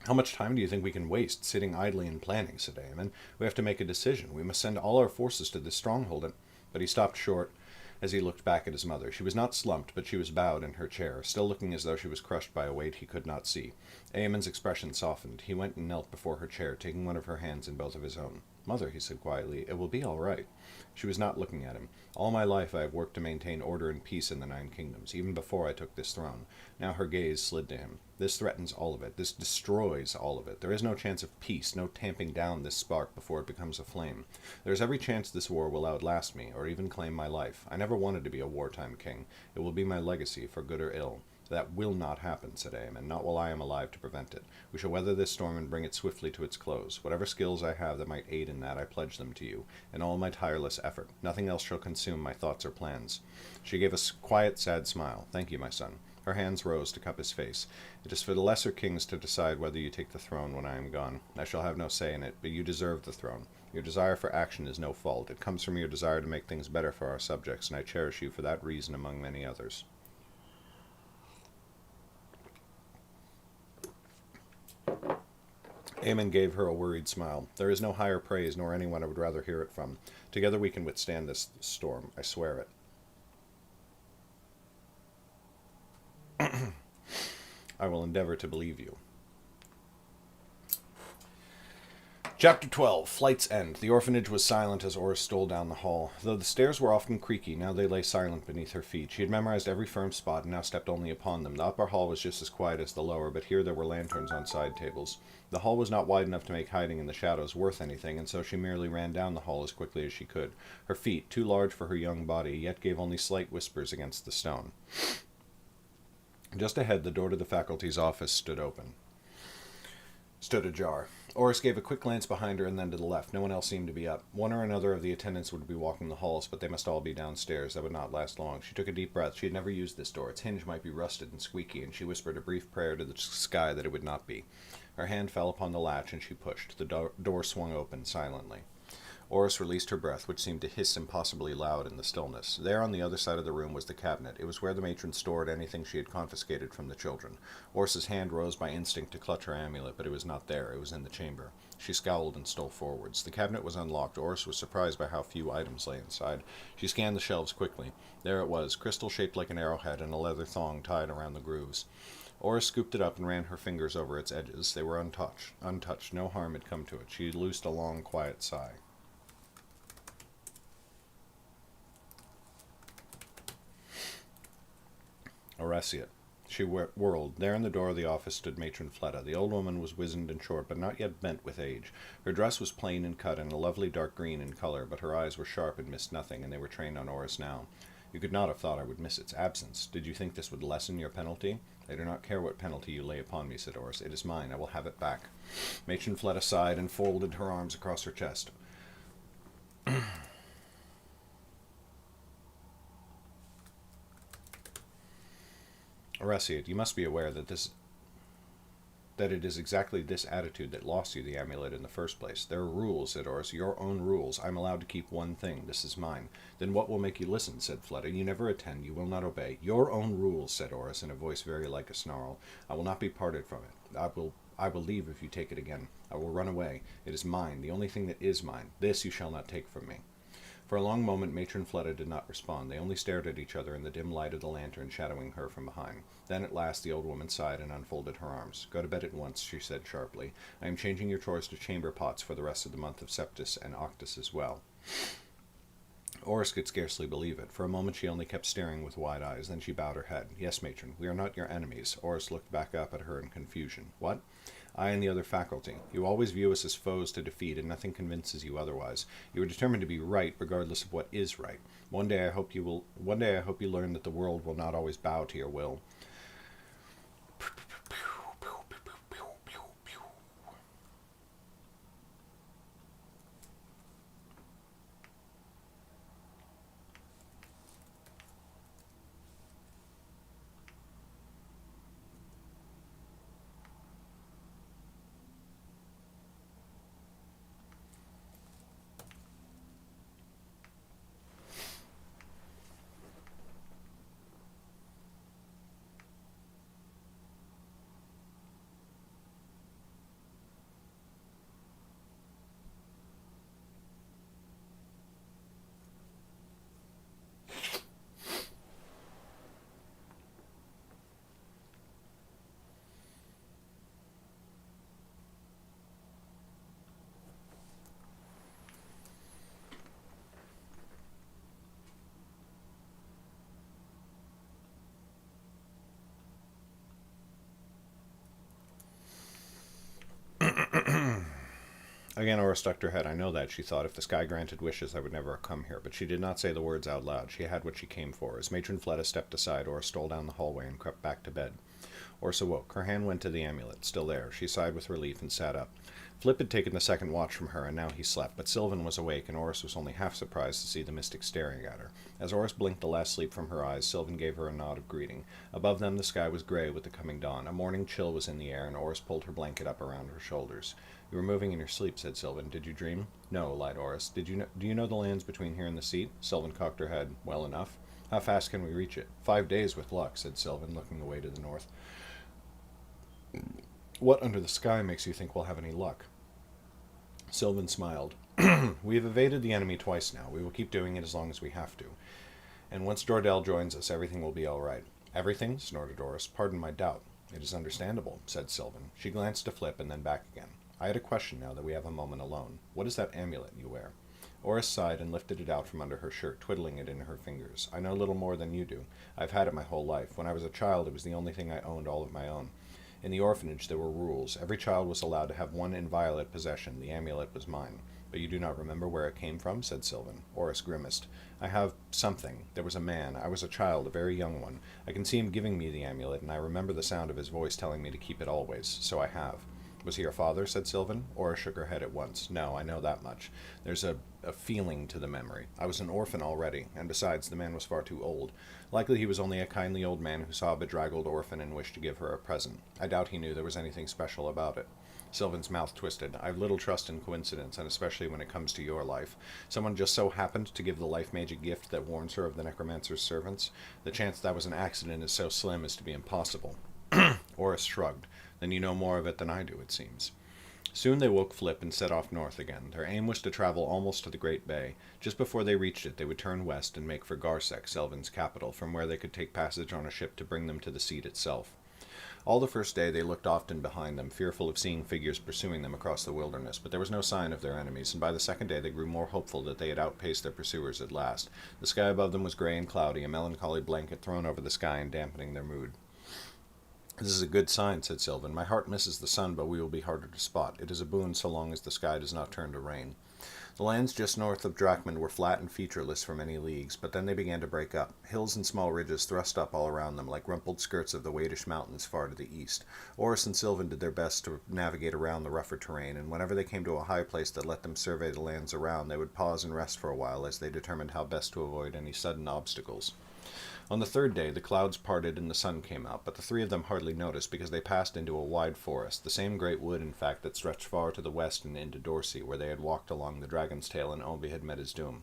"How much time do you think we can waste, sitting idly and planning?" said Aemon. "We have to make a decision. We must send all our forces to this stronghold, and—" But he stopped short as he looked back at his mother. She was not slumped, but she was bowed in her chair, still looking as though she was crushed by a weight he could not see. Aemon's expression softened. He went and knelt before her chair, taking one of her hands in both of his own. "Mother," he said quietly, "it will be all right." She was not looking at him. "All my life I have worked to maintain order and peace in the 9 kingdoms, even before I took this throne." Now her gaze slid to him. "This threatens all of it. This destroys all of it. There is no chance of peace, no tamping down this spark before it becomes a flame. There is every chance this war will outlast me, or even claim my life. I never wanted to be a wartime king. It will be my legacy, for good or ill. That will not happen, said Eamon, not while I am alive to prevent it. We shall weather this storm and bring it swiftly to its close. Whatever skills I have that might aid in that, I pledge them to you, in all my tireless effort. Nothing else shall consume my thoughts or plans. She gave a quiet, sad smile. Thank you, my son. Her hands rose to cup his face. It is for the lesser kings to decide whether you take the throne when I am gone. I shall have no say in it, but you deserve the throne. Your desire for action is no fault. It comes from your desire to make things better for our subjects, and I cherish you for that reason among many others. Eamon gave her a worried smile. There is no higher praise, nor anyone I would rather hear it from. Together we can withstand this storm. I swear it. I will endeavor to believe you. Chapter 12. Flight's End. The orphanage was silent as Oris stole down the hall. Though the stairs were often creaky, now they lay silent beneath her feet. She had memorized every firm spot and now stepped only upon them. The upper hall was just as quiet as the lower, but here there were lanterns on side tables. The hall was not wide enough to make hiding in the shadows worth anything, and so she merely ran down the hall as quickly as she could. Her feet, too large for her young body, yet gave only slight whispers against the stone. Just ahead, the door to the faculty's office stood ajar. Oris gave a quick glance behind her and then to the left. No one else seemed to be up. One or another of the attendants would be walking the halls, but they must all be downstairs. That would not last long. She took a deep breath. She had never used this door. Its hinge might be rusted and squeaky, and she whispered a brief prayer to the sky that it would not be. Her hand fell upon the latch, and she pushed. The door swung open silently. Oris released her breath, which seemed to hiss impossibly loud in the stillness. There on the other side of the room was the cabinet. It was where the matron stored anything she had confiscated from the children. Oris's hand rose by instinct to clutch her amulet, but it was not there. It was in the chamber. She scowled and stole forwards. The cabinet was unlocked. Oris was surprised by how few items lay inside. She scanned the shelves quickly. There it was, crystal shaped like an arrowhead and a leather thong tied around the grooves. Oris scooped it up and ran her fingers over its edges. They were untouched. No harm had come to it. She loosed a long, quiet sigh. Oresiat. She whirled. There in the door of the office stood Matron Fleta. The old woman was wizened and short, but not yet bent with age. Her dress was plain and cut, and a lovely dark green in color, but her eyes were sharp and missed nothing, and they were trained on Oris now. You could not have thought I would miss its absence. Did you think this would lessen your penalty? I do not care what penalty you lay upon me, said Oris. It is mine. I will have it back. Matron Fleta sighed and folded her arms across her chest. Oresiat, you must be aware that it is exactly this attitude that lost you the amulet in the first place. There are rules, said Oris, your own rules. I am allowed to keep one thing. This is mine. Then what will make you listen, said Fleta. You never attend. You will not obey. Your own rules, said Oris, in a voice very like a snarl. I will not be parted from it. I will leave if you take it again. I will run away. It is mine, the only thing that is mine. This you shall not take from me. For a long moment, Matron Fleta did not respond. They only stared at each other in the dim light of the lantern shadowing her from behind. Then at last the old woman sighed and unfolded her arms. Go to bed at once, she said sharply. I am changing your chores to chamber pots for the rest of the month of Septus and Octus as well. Oris could scarcely believe it. For a moment she only kept staring with wide eyes. Then she bowed her head. Yes, matron, we are not your enemies. Oris looked back up at her in confusion. What? I and the other faculty. You always view us as foes to defeat, and nothing convinces you otherwise. You are determined to be right, regardless of what is right. One day I hope you learn that the world will not always bow to your will. Again, Oris ducked her head. I know that, she thought. If the sky granted wishes, I would never have come here. But she did not say the words out loud. She had what she came for. As Matron Fleta stepped aside, Oris stole down the hallway and crept back to bed. Oris awoke. Her hand went to the amulet, still there. She sighed with relief and sat up. Flip had taken the second watch from her, and now he slept, but Sylvan was awake, and Oris was only half surprised to see the mystic staring at her. As Oris blinked the last sleep from her eyes, Sylvan gave her a nod of greeting. Above them the sky was gray with the coming dawn. A morning chill was in the air, and Oris pulled her blanket up around her shoulders. You were moving in your sleep, said Sylvan. Did you dream? No, lied Oris. Do you know the lands between here and the seat? Sylvan cocked her head. Well enough. How fast can we reach it? 5 days with luck, said Sylvan, looking away to the north. What under the sky makes you think we'll have any luck? Sylvan smiled. We have evaded the enemy twice now. We will keep doing it as long as we have to. And once Jordell joins us, everything will be all right. Everything? Snorted Oris. Pardon my doubt. It is understandable, said Sylvan. She glanced to Flip and then back again. I had a question now that we have a moment alone. What is that amulet you wear? Oris sighed and lifted it out from under her shirt, twiddling it in her fingers. I know little more than you do. I've had it my whole life. When I was a child, it was the only thing I owned all of my own. In the orphanage, there were rules. Every child was allowed to have one inviolate possession. The amulet was mine. But you do not remember where it came from, said Sylvan. Oris grimaced. I have something. There was a man. I was a child, a very young one. I can see him giving me the amulet, and I remember the sound of his voice telling me to keep it always. So I have. Was he your father, said Sylvan? Oris shook her head at once. No, I know that much. There's a feeling to the memory. I was an orphan already, and besides, the man was far too old. Likely he was only a kindly old man who saw a bedraggled orphan and wished to give her a present. I doubt he knew there was anything special about it. Sylvan's mouth twisted. I have little trust in coincidence, and especially when it comes to your life. Someone just so happened to give the Lifemage a gift that warns her of the necromancer's servants. The chance that was an accident is so slim as to be impossible. Oris shrugged. Then you know more of it than I do, it seems. Soon they woke Flip and set off north again. Their aim was to travel almost to the Great Bay. Just before they reached it, they would turn west and make for Garsek, Sylvan's capital, from where they could take passage on a ship to bring them to the seat itself. All the first day they looked often behind them, fearful of seeing figures pursuing them across the wilderness, but there was no sign of their enemies, and by the second day they grew more hopeful that they had outpaced their pursuers at last. The sky above them was gray and cloudy, a melancholy blanket thrown over the sky and dampening their mood. This is a good sign, said Sylvan. My heart misses the sun, but we will be harder to spot. It is a boon so long as the sky does not turn to rain. The lands just north of Drachman were flat and featureless for many leagues, but then they began to break up. Hills and small ridges thrust up all around them like rumpled skirts of the Wadish mountains far to the east. Oris and Sylvan did their best to navigate around the rougher terrain, and whenever they came to a high place that let them survey the lands around, they would pause and rest for a while as they determined how best to avoid any sudden obstacles. On the third day, the clouds parted and the sun came out, but the three of them hardly noticed because they passed into a wide forest, the same great wood, in fact, that stretched far to the west and into Dorsey, where they had walked along the Dragon's Tail and Obi had met his doom.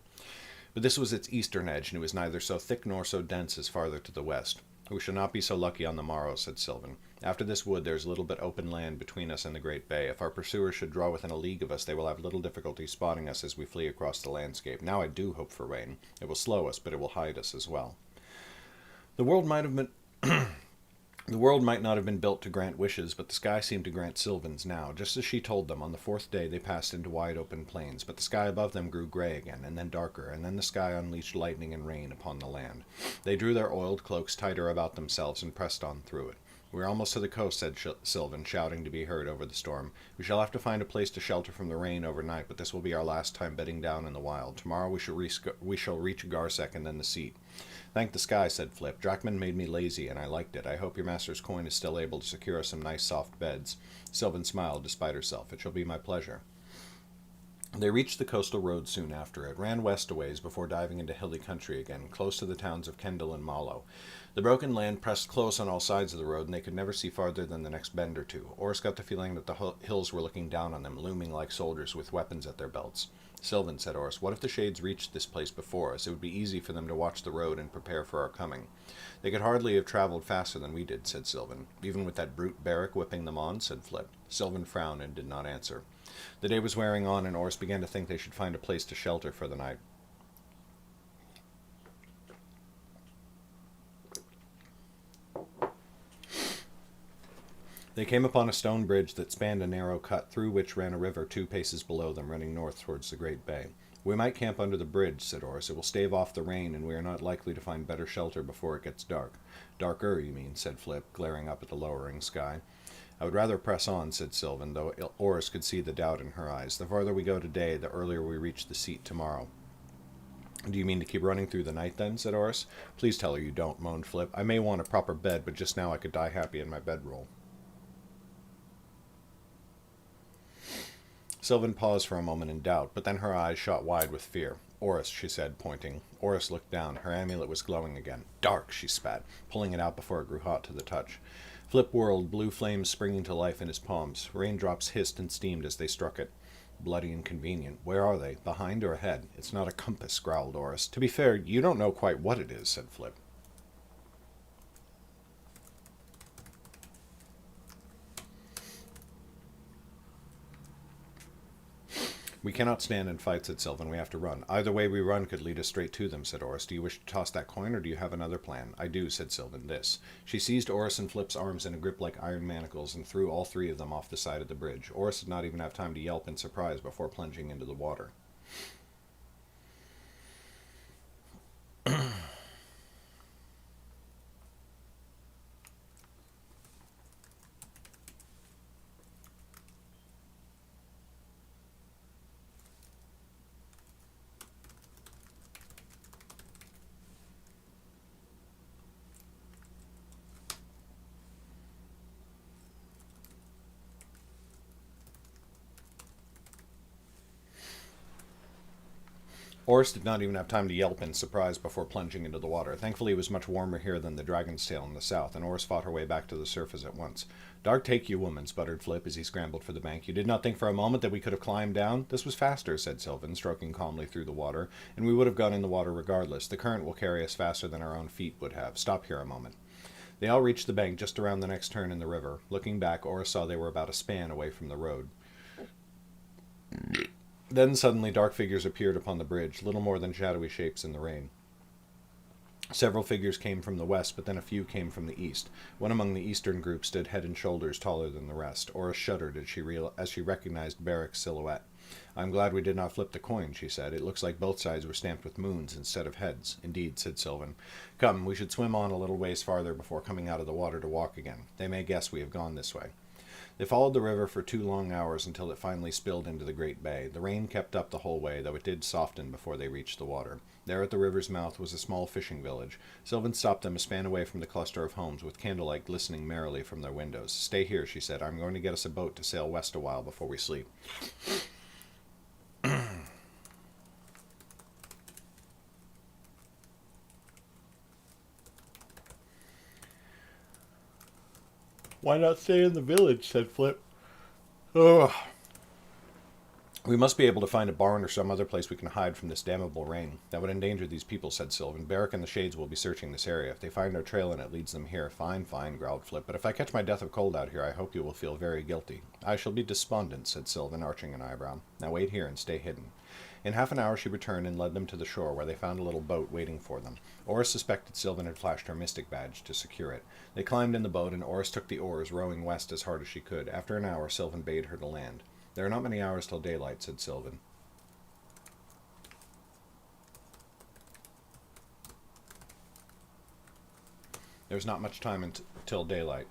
But this was its eastern edge, and it was neither so thick nor so dense as farther to the west. We shall not be so lucky on the morrow, said Sylvan. After this wood there is a little bit open land between us and the Great Bay. If our pursuers should draw within a league of us, they will have little difficulty spotting us as we flee across the landscape. Now I do hope for rain. It will slow us, but it will hide us as well. The world might not have been built to grant wishes, but the sky seemed to grant Sylvan's now. Just as she told them, on the fourth day they passed into wide open plains, but the sky above them grew gray again, and then darker, and then the sky unleashed lightning and rain upon the land. They drew their oiled cloaks tighter about themselves and pressed on through it. We are almost to the coast, said Sylvan, shouting to be heard over the storm. We shall have to find a place to shelter from the rain overnight, but this will be our last time bedding down in the wild. Tomorrow we shall reach Garsek and then the seat. Thank the sky, said Flip. Drachman made me lazy, and I liked it. I hope your master's coin is still able to secure us some nice soft beds. Sylvan smiled despite herself. It shall be my pleasure. They reached the coastal road soon after. It ran west a ways before diving into hilly country again, close to the towns of Kendall and Mallow. The broken land pressed close on all sides of the road, and they could never see farther than the next bend or two. Oris got the feeling that the hills were looking down on them, looming like soldiers with weapons at their belts. Sylvan, said Oris, what if the Shades reached this place before us? It would be easy for them to watch the road and prepare for our coming. They could hardly have traveled faster than we did, said Sylvan. Even with that brute Barrack whipping them on, said Flip. Sylvan frowned and did not answer. The day was wearing on, and Oris began to think they should find a place to shelter for the night. They came upon a stone bridge that spanned a narrow cut, through which ran a river 2 paces below them, running north towards the Great Bay. We might camp under the bridge, said Oris. It will stave off the rain, and we are not likely to find better shelter before it gets dark. Darker, you mean, said Flip, glaring up at the lowering sky. I would rather press on, said Sylvan, though Oris could see the doubt in her eyes. The farther we go today, the earlier we reach the seat tomorrow. Do you mean to keep running through the night, then? Said Oris. Please tell her you don't, moaned Flip. I may want a proper bed, but just now I could die happy in my bedroll. Sylvan paused for a moment in doubt, but then her eyes shot wide with fear. Oris, she said, pointing. Oris looked down. Her amulet was glowing again. Dark, she spat, pulling it out before it grew hot to the touch. Flip whirled, blue flames springing to life in his palms. Raindrops hissed and steamed as they struck it. Bloody inconvenient. Where are they? Behind or ahead? It's not a compass, growled Oris. To be fair, you don't know quite what it is, said Flip. We cannot stand and fight, said Sylvan. We have to run. Either way we run could lead us straight to them, said Oris. Do you wish to toss that coin, or do you have another plan? I do, said Sylvan. This. She seized Oris and Flip's arms in a grip like iron manacles and threw all three of them off the side of the bridge. Oris did not even have time to yelp in surprise before plunging into the water. Oris did not even have time to yelp in surprise before plunging into the water. Thankfully, it was much warmer here than the Dragon's Tail in the south, and Oris fought her way back to the surface at once. Dark take you, woman, sputtered Flip as he scrambled for the bank. You did not think for a moment that we could have climbed down? This was faster, said Sylvan, stroking calmly through the water, and we would have gone in the water regardless. The current will carry us faster than our own feet would have. Stop here a moment. They all reached the bank just around the next turn in the river. Looking back, Oris saw they were about a span away from the road. Then suddenly dark figures appeared upon the bridge, little more than shadowy shapes in the rain. Several figures came from the west, but then a few came from the east. One among the eastern group stood head and shoulders taller than the rest. Oris shuddered as she recognized Barrick's silhouette. I'm glad we did not flip the coin, she said. It looks like both sides were stamped with moons instead of heads. Indeed, said Sylvan. Come, we should swim on a little ways farther before coming out of the water to walk again. They may guess we have gone this way. They followed the river for 2 long hours until it finally spilled into the great bay. The rain kept up the whole way, though it did soften before they reached the water. There at the river's mouth was a small fishing village. Sylvan stopped them a span away from the cluster of homes, with candlelight glistening merrily from their windows. Stay here, she said. I'm going to get us a boat to sail west a while before we sleep. Why not stay in the village, said Flip. Ugh. We must be able to find a barn or some other place we can hide from this damnable rain. That would endanger these people, said Sylvan. Barrick and the Shades will be searching this area. If they find our trail and it leads them here, fine, fine, growled Flip. But if I catch my death of cold out here, I hope you will feel very guilty. I shall be despondent, said Sylvan, arching an eyebrow. Now wait here and stay hidden. In half an hour she returned and led them to the shore, where they found a little boat waiting for them. Oris suspected Sylvan had flashed her mystic badge to secure it. They climbed in the boat, and Oris took the oars, rowing west as hard as she could. After an hour, Sylvan bade her to land. There are not many hours till daylight, said Sylvan. There's not much time until daylight.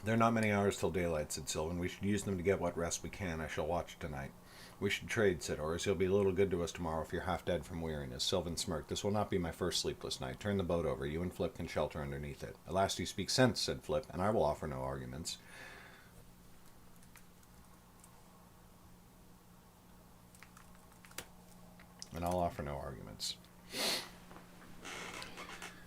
There are not many hours till daylight, said Sylvan. We should use them to get what rest we can. I shall watch tonight. We should trade, said Oris. You'll be a little good to us tomorrow if you're half dead from weariness. Sylvan smirked. This will not be my first sleepless night. Turn the boat over. You and Flip can shelter underneath it. At last you speak sense, said Flip, and I will offer no arguments. And I'll offer no arguments.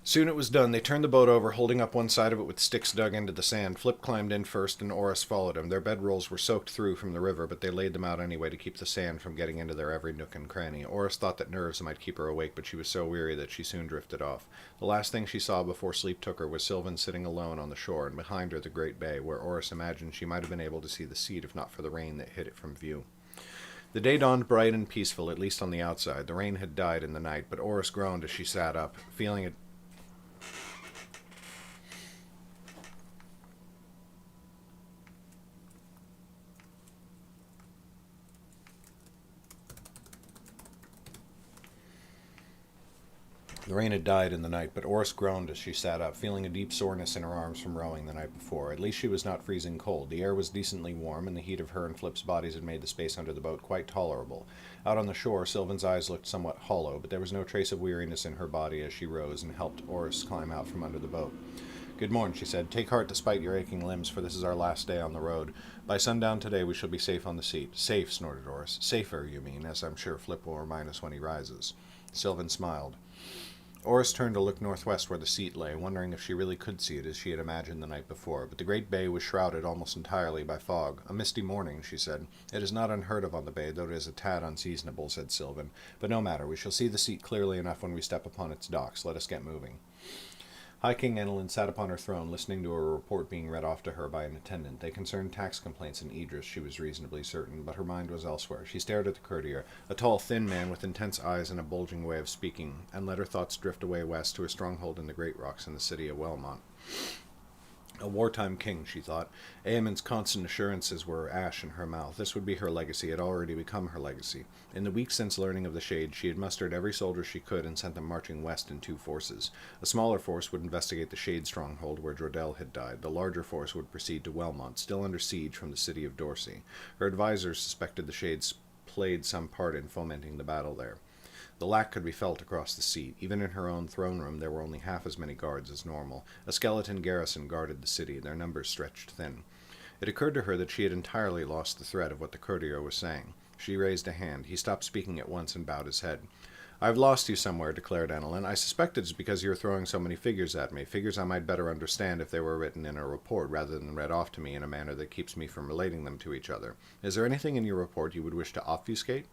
Soon it was done. They turned the boat over, holding up one side of it with sticks dug into the sand. Flip climbed in first, and Oris followed him. Their bedrolls were soaked through from the river, but they laid them out anyway to keep the sand from getting into their every nook and cranny. Oris thought that nerves might keep her awake, but she was so weary that she soon drifted off. The last thing she saw before sleep took her was Sylvan sitting alone on the shore, and behind her the great bay, where Oris imagined she might have been able to see the seat if not for the rain that hid it from view. The day dawned bright and peaceful, at least on the outside. The rain had died in the night, but Oris groaned as she sat up, feeling it The rain had died in the night, but Oris groaned as she sat up, feeling a deep soreness in her arms from rowing the night before. At least she was not freezing cold. The air was decently warm, and the heat of her and Flip's bodies had made the space under the boat quite tolerable. Out on the shore, Sylvan's eyes looked somewhat hollow, but there was no trace of weariness in her body as she rose and helped Oris climb out from under the boat. "Good morn," she said. "Take heart despite your aching limbs, for this is our last day on the road. By sundown today we shall be safe on the seat." "Safe," snorted Oris. "Safer, you mean, as I'm sure Flip will remind us when he rises." Sylvan smiled. Oris turned to look northwest where the seat lay, wondering if she really could see it as she had imagined the night before, but the great bay was shrouded almost entirely by fog. "A misty morning," she said. "It is not unheard of on the bay, though it is a tad unseasonable," said Sylvan. "But no matter, we shall see the seat clearly enough when we step upon its docks. Let us get moving." High King Enelin sat upon her throne, listening to a report being read off to her by an attendant. They concerned tax complaints in Idris, she was reasonably certain, but her mind was elsewhere. She stared at the courtier, a tall, thin man with intense eyes and a bulging way of speaking, and let her thoughts drift away west to a stronghold in the Great Rocks in the city of Wellmont. A wartime king, she thought. Eamon's constant assurances were ash in her mouth. This would be her legacy, had already become her legacy. In the week since learning of the Shade, she had mustered every soldier she could and sent them marching west in 2 forces. A smaller force would investigate the Shade stronghold where Jordell had died. The larger force would proceed to Wellmont, still under siege from the city of Dorsey. Her advisors suspected the Shades played some part in fomenting the battle there. The lack could be felt across the seat. Even in her own throne room there were only half as many guards as normal. A skeleton garrison guarded the city, their numbers stretched thin. It occurred to her that she had entirely lost the thread of what the courtier was saying. She raised a hand. He stopped speaking at once and bowed his head. "I've lost you somewhere," declared Enelin. "I suspect it's because you're throwing so many figures at me, figures I might better understand if they were written in a report rather than read off to me in a manner that keeps me from relating them to each other. Is there anything in your report you would wish to obfuscate?"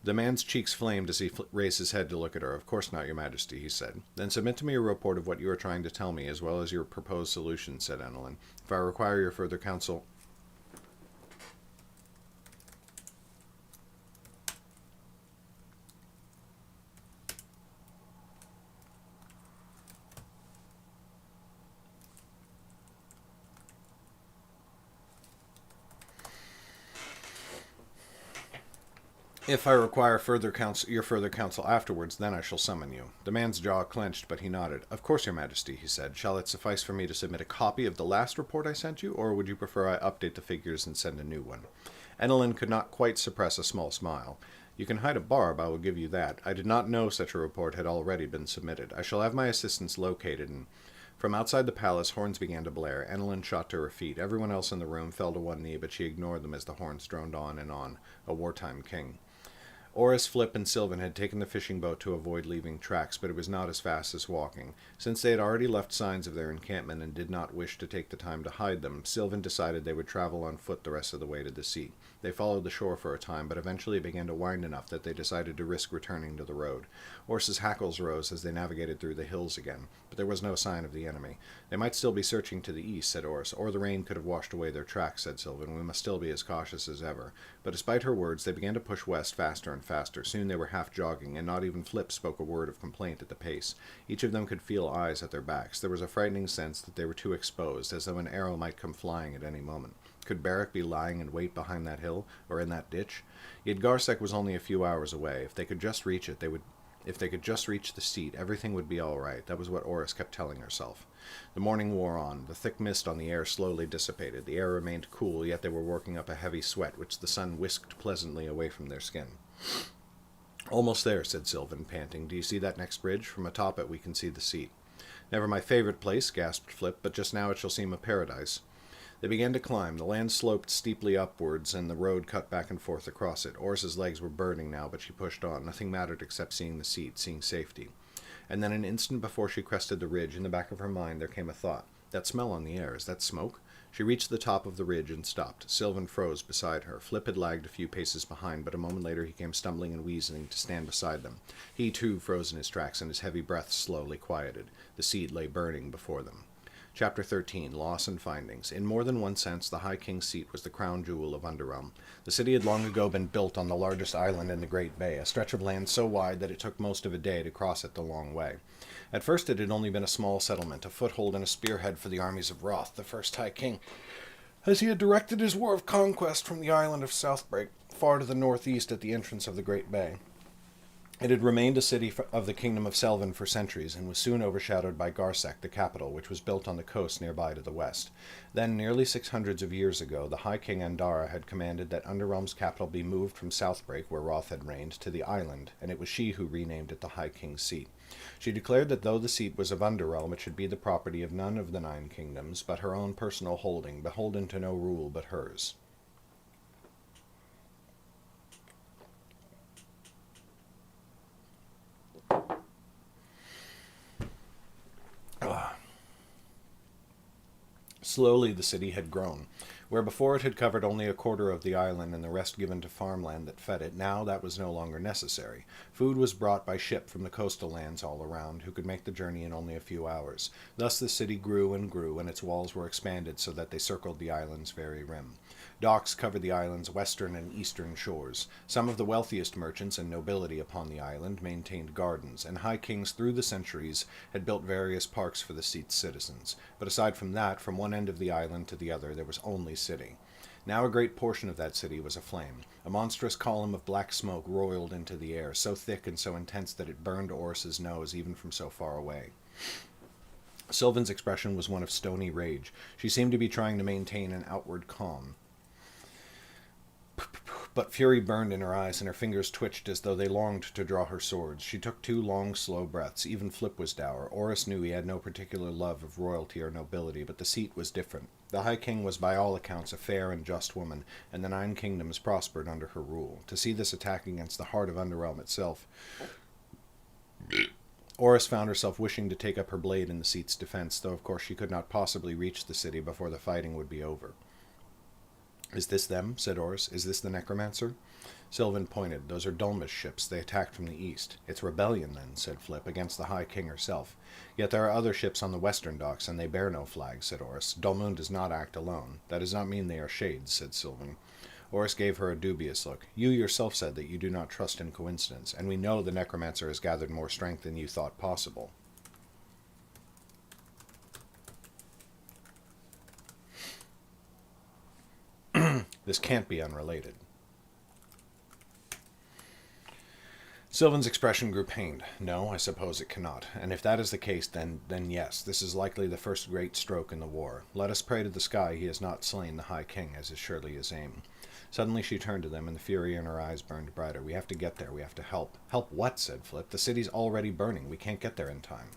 The man's cheeks flamed as he raised his head to look at her. "Of course not, Your Majesty," he said. "Then submit to me a report of what you are trying to tell me, as well as your proposed solution," said Enelin. "If I require your further counsel..." "If I require your further counsel afterwards, then I shall summon you." The man's jaw clenched, but he nodded. "Of course, Your Majesty," he said. "Shall it suffice for me to submit a copy of the last report I sent you, or would you prefer I update the figures and send a new one?" Enelin could not quite suppress a small smile. "You can hide a barb, I will give you that. I did not know such a report had already been submitted. I shall have my assistants located and..." From outside the palace, horns began to blare. Enelin shot to her feet. Everyone else in the room fell to one knee, but she ignored them as the horns droned on and on. A wartime king. Oris, Flip, and Sylvan had taken the fishing boat to avoid leaving tracks, but it was not as fast as walking. Since they had already left signs of their encampment and did not wish to take the time to hide them, Sylvan decided they would travel on foot the rest of the way to the sea. They followed the shore for a time, but eventually it began to wind enough that they decided to risk returning to the road. Oris's hackles rose as they navigated through the hills again, but there was no sign of the enemy. "They might still be searching to the east," said Oris, "or the rain could have washed away their tracks," said Sylvan. "We must still be as cautious as ever." But despite her words, they began to push west faster and faster. Soon they were half jogging, and not even Flip spoke a word of complaint at the pace. Each of them could feel eyes at their backs. There was a frightening sense that they were too exposed, as though an arrow might come flying at any moment. Could Barrack be lying in wait behind that hill, or in that ditch? Yet Garsek was only a few hours away. If they could just reach it, If they could just reach the seat, everything would be all right. That was what Oris kept telling herself. The morning wore on. The thick mist on the air slowly dissipated. The air remained cool, yet they were working up a heavy sweat, which the sun whisked pleasantly away from their skin. "Almost there," said Sylvan, panting. "Do you see that next ridge? From atop it we can see the seat." "Never my favorite place," gasped Flip, "but just now it shall seem a paradise." They began to climb. The land sloped steeply upwards, and the road cut back and forth across it. Oris's legs were burning now, but she pushed on. Nothing mattered except seeing the seat, seeing safety. And then an instant before she crested the ridge, in the back of her mind there came a thought. That smell on the air, is that smoke? She reached the top of the ridge and stopped. Sylvan froze beside her. Flip had lagged a few paces behind, but a moment later he came stumbling and wheezing to stand beside them. He, too, froze in his tracks, and his heavy breath slowly quieted. The seat lay burning before them. Chapter 13, Loss and Findings. In more than one sense, the High King's seat was the crown jewel of Underrealm. The city had long ago been built on the largest island in the Great Bay, a stretch of land so wide that it took most of a day to cross it the long way. At first it had only been a small settlement, a foothold and a spearhead for the armies of Roth, the first High King, as he had directed his war of conquest from the island of Southbreak, far to the northeast at the entrance of the Great Bay. It had remained a city of the kingdom of Selvin for centuries, and was soon overshadowed by Garsek, the capital, which was built on the coast nearby to the west. Then, nearly 600 of years ago, the High King Andara had commanded that Underrealm's capital be moved from Southbreak, where Roth had reigned, to the island, and it was she who renamed it the High King's seat. She declared that though the seat was of Underrealm, it should be the property of none of the 9 kingdoms, but her own personal holding, beholden to no rule but hers. Slowly the city had grown. Where before it had covered only a quarter of the island and the rest given to farmland that fed it, now that was no longer necessary. Food was brought by ship from the coastal lands all around, who could make the journey in only a few hours. Thus the city grew, and its walls were expanded so that they circled the island's very rim. Docks covered the island's western and eastern shores. Some of the wealthiest merchants and nobility upon the island maintained gardens, and high kings through the centuries had built various parks for the seat's citizens. But aside from that, from one end of the island to the other, there was only city. Now a great portion of that city was aflame. A monstrous column of black smoke roiled into the air, so thick and so intense that it burned Oris's nose even from so far away. Sylvan's expression was one of stony rage. She seemed to be trying to maintain an outward calm. But fury burned in her eyes, and her fingers twitched as though they longed to draw her swords. She took 2 long, slow breaths. Even Flip was dour. Oris knew he had no particular love of royalty or nobility, but the seat was different. The High King was by all accounts a fair and just woman, and the 9 kingdoms prospered under her rule. To see this attack against the heart of Underrealm itself, Oris found herself wishing to take up her blade in the seat's defense, though of course she could not possibly reach the city before the fighting would be over. "Is this them?" said Oris. "Is this the necromancer?" Sylvan pointed. "Those are Dulma's ships. They attacked from the east." "It's rebellion, then," said Flip, "against the High King herself." "Yet there are other ships on the western docks, and they bear no flag," said Oris. "Dulmoon does not act alone." "That does not mean they are shades," said Sylvan. Oris gave her a dubious look. "You yourself said that you do not trust in coincidence, and we know the necromancer has gathered more strength than you thought possible." "This can't be unrelated." Sylvan's expression grew pained. "No, I suppose it cannot. And if that is the case, then yes, this is likely the first great stroke in the war. Let us pray to the sky he has not slain the High King, as is surely his aim." Suddenly she turned to them, and the fury in her eyes burned brighter. "We have to get there. We have to help." "Help what?" said Flip. "The city's already burning. We can't get there in time."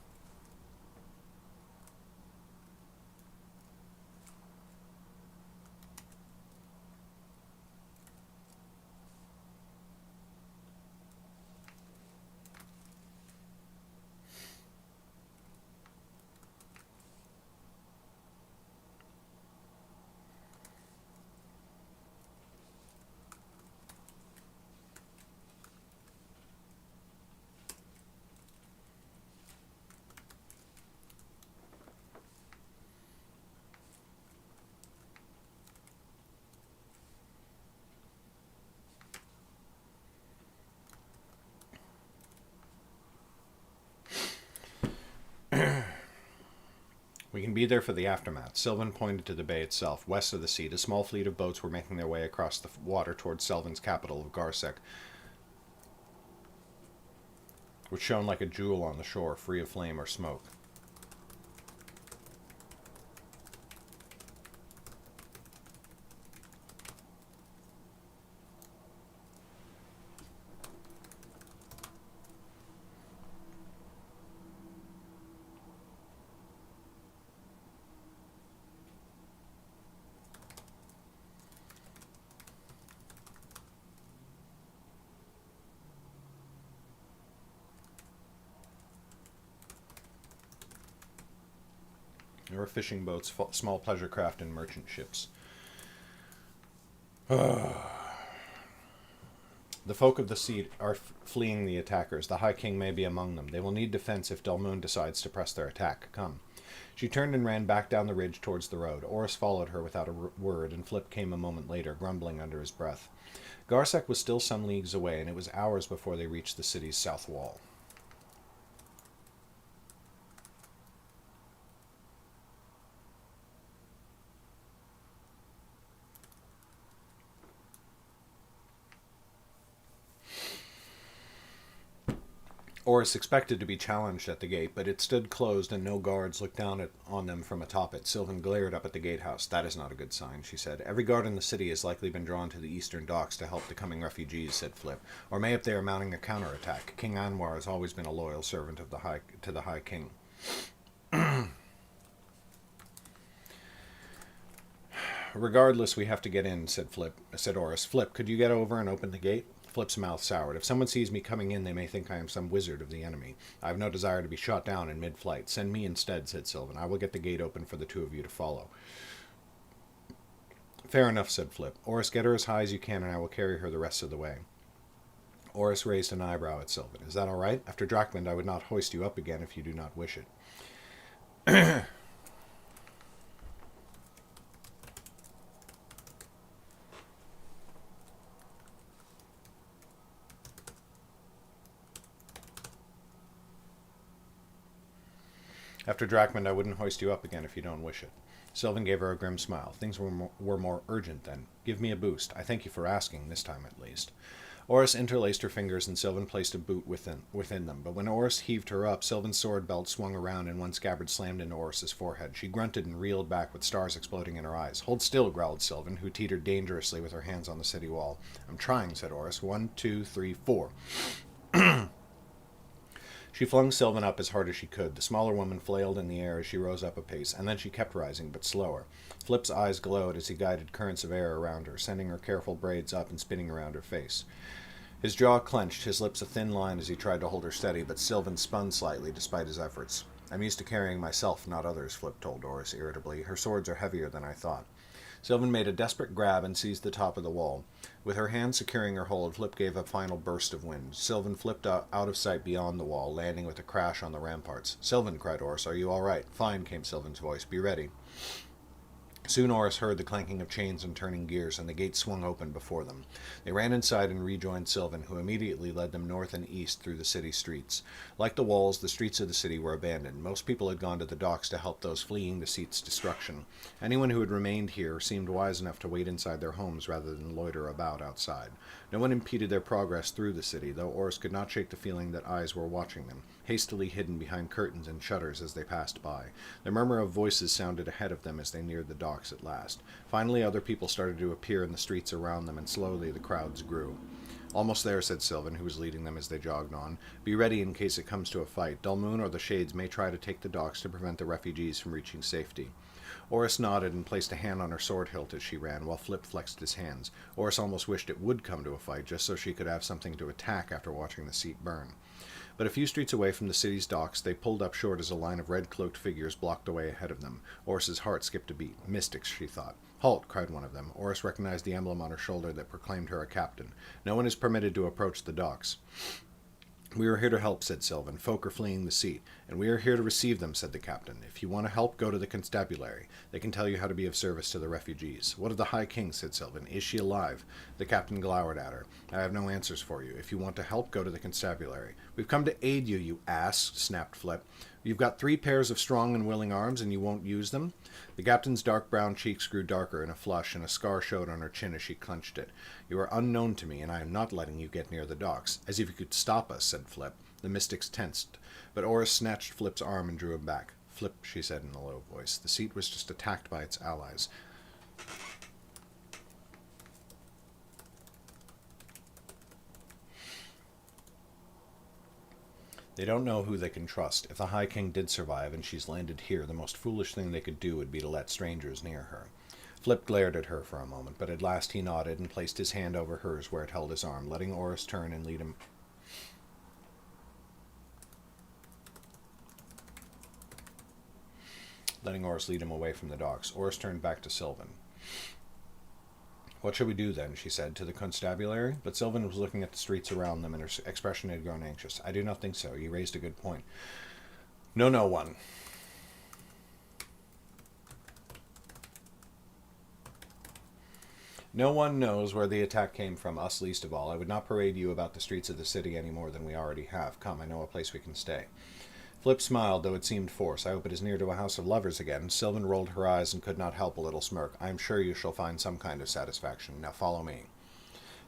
"We can be there for the aftermath." Sylvan pointed to the bay itself. West of the seat, a small fleet of boats were making their way across the water towards Sylvan's capital of Garsek, which shone like a jewel on the shore, free of flame or smoke. There were fishing boats, small pleasure craft, and merchant ships. The folk of the seat are fleeing the attackers. The High King may be among them. They will need defense if Dulmoon decides to press their attack. Come. She turned and ran back down the ridge towards the road. Oris followed her without a word, and Flip came a moment later, grumbling under his breath. Garsek was still some leagues away, and it was hours before they reached the city's south wall. Oris expected to be challenged at the gate, but it stood closed and no guards looked down on them from atop it. Sylvan glared up at the gatehouse. "That is not a good sign," she said. "Every guard in the city has likely been drawn to the eastern docks to help the coming refugees," said Flip. "Or maybe they are mounting a counterattack. King Anwar has always been a loyal servant of the High King." "Regardless, we have to get in," said Oris. "Flip, could you get over and open the gate?" Flip's mouth soured. "If someone sees me coming in, they may think I am some wizard of the enemy. I have no desire to be shot down in mid-flight. Send me instead," said Sylvan. "I will get the gate open for the two of you to follow." "Fair enough," said Flip. "Oris, get her as high as you can, and I will carry her the rest of the way." Oris raised an eyebrow at Sylvan. "Is that all right? After Drakmund, I would not hoist you up again if you do not wish it." "After Drakmund, I wouldn't hoist you up again if you don't wish it." Sylvan gave her a grim smile. "Things were more urgent then. Give me a boost. I thank you for asking, this time at least." Oris interlaced her fingers and Sylvan placed a boot within them, but when Oris heaved her up, Sylvan's sword belt swung around and one scabbard slammed into Oris's forehead. She grunted and reeled back with stars exploding in her eyes. "Hold still," growled Sylvan, who teetered dangerously with her hands on the city wall. "I'm trying," said Oris. 1, 2, 3, 4. She flung Sylvan up as hard as she could. The smaller woman flailed in the air as she rose up a pace, and then she kept rising, but slower. Flip's eyes glowed as he guided currents of air around her, sending her careful braids up and spinning around her face. His jaw clenched, his lips a thin line as he tried to hold her steady, but Sylvan spun slightly despite his efforts. "I'm used to carrying myself, not others," Flip told Oris irritably. "Her swords are heavier than I thought." Sylvan made a desperate grab and seized the top of the wall. With her hand securing her hold, Flip gave a final burst of wind. Sylvan flipped out of sight beyond the wall, landing with a crash on the ramparts. "Sylvan," cried Oris, "are you all right?" "Fine," came Sylvan's voice. "Be ready." Soon Oris heard the clanking of chains and turning gears, and the gate swung open before them. They ran inside and rejoined Sylvan, who immediately led them north and east through the city streets. Like the walls, the streets of the city were abandoned. Most people had gone to the docks to help those fleeing the seat's destruction. Anyone who had remained here seemed wise enough to wait inside their homes rather than loiter about outside. No one impeded their progress through the city, though Oris could not shake the feeling that eyes were watching them, hastily hidden behind curtains and shutters as they passed by. The murmur of voices sounded ahead of them as they neared the docks at last. Finally, other people started to appear in the streets around them, and slowly the crowds grew. "Almost there," said Sylvan, who was leading them as they jogged on. "Be ready in case it comes to a fight. Dulmoon or the Shades may try to take the docks to prevent the refugees from reaching safety." Oris nodded and placed a hand on her sword hilt as she ran, while Flip flexed his hands. Oris almost wished it would come to a fight, just so she could have something to attack after watching the seat burn. But a few streets away from the city's docks, they pulled up short as a line of red-cloaked figures blocked the way ahead of them. Oris's heart skipped a beat. "Mystics," she thought. "Halt!" cried one of them. Oris recognized the emblem on her shoulder that proclaimed her a captain. "No one is permitted to approach the docks." "We are here to help," said Sylvan. "Folk are fleeing the seat." "And we are here to receive them," said the captain. "If you want to help, go to the constabulary. They can tell you how to be of service to the refugees." "What of the High King?" said Sylvan. "Is she alive?" The captain glowered at her. "I have no answers for you. If you want to help, go to the constabulary." "We've come to aid you, you ass," snapped Flip. "You've got 3 pairs of strong and willing arms, and you won't use them?" The captain's dark brown cheeks grew darker in a flush, and a scar showed on her chin as she clenched it. "You are unknown to me, and I am not letting you get near the docks." "As if you could stop us," said Flip. The mystics tensed, but Oris snatched Flip's arm and drew him back. "Flip," she said in a low voice, "the seat was just attacked by its allies." "They don't know who they can trust. If the High King did survive and she's landed here, the most foolish thing they could do would be to let strangers near her." Flip glared at her for a moment, but at last he nodded and placed his hand over hers where it held his arm, letting Oris turn and lead him away from the docks. Oris turned back to Sylvan. "What shall we do, then?" she said. "To the constabulary?" But Sylvan was looking at the streets around them, and her expression had grown anxious. "I do not think so. You raised a good point." No one. "No one knows where the attack came from, us least of all. I would not parade you about the streets of the city any more than we already have. Come, I know a place we can stay." Flip smiled, though it seemed forced. "I hope it is near to a house of lovers again." Sylvan rolled her eyes and could not help a little smirk. "I am sure you shall find some kind of satisfaction. Now follow me."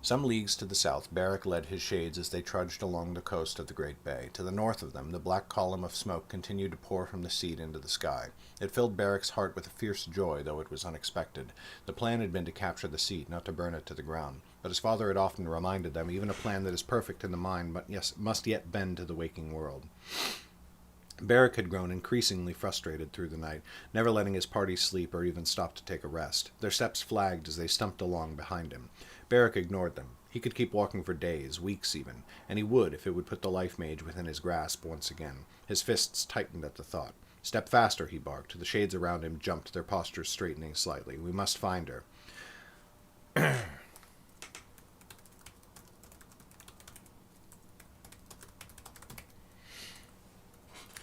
Some leagues to the south, Barrack led his shades as they trudged along the coast of the Great Bay. To the north of them, the black column of smoke continued to pour from the sea into the sky. It filled Barrack's heart with a fierce joy, though it was unexpected. The plan had been to capture the seed, not to burn it to the ground. But his father had often reminded them, even a plan that is perfect in the mind, but yes, must yet bend to the waking world. Barrack had grown increasingly frustrated through the night, never letting his party sleep or even stop to take a rest. Their steps flagged as they stumped along behind him. Barrack ignored them. He could keep walking for days, weeks even, and he would if it would put the Lifemage within his grasp once again. His fists tightened at the thought. "Step faster," he barked. The shades around him jumped, their postures straightening slightly. "We must find her."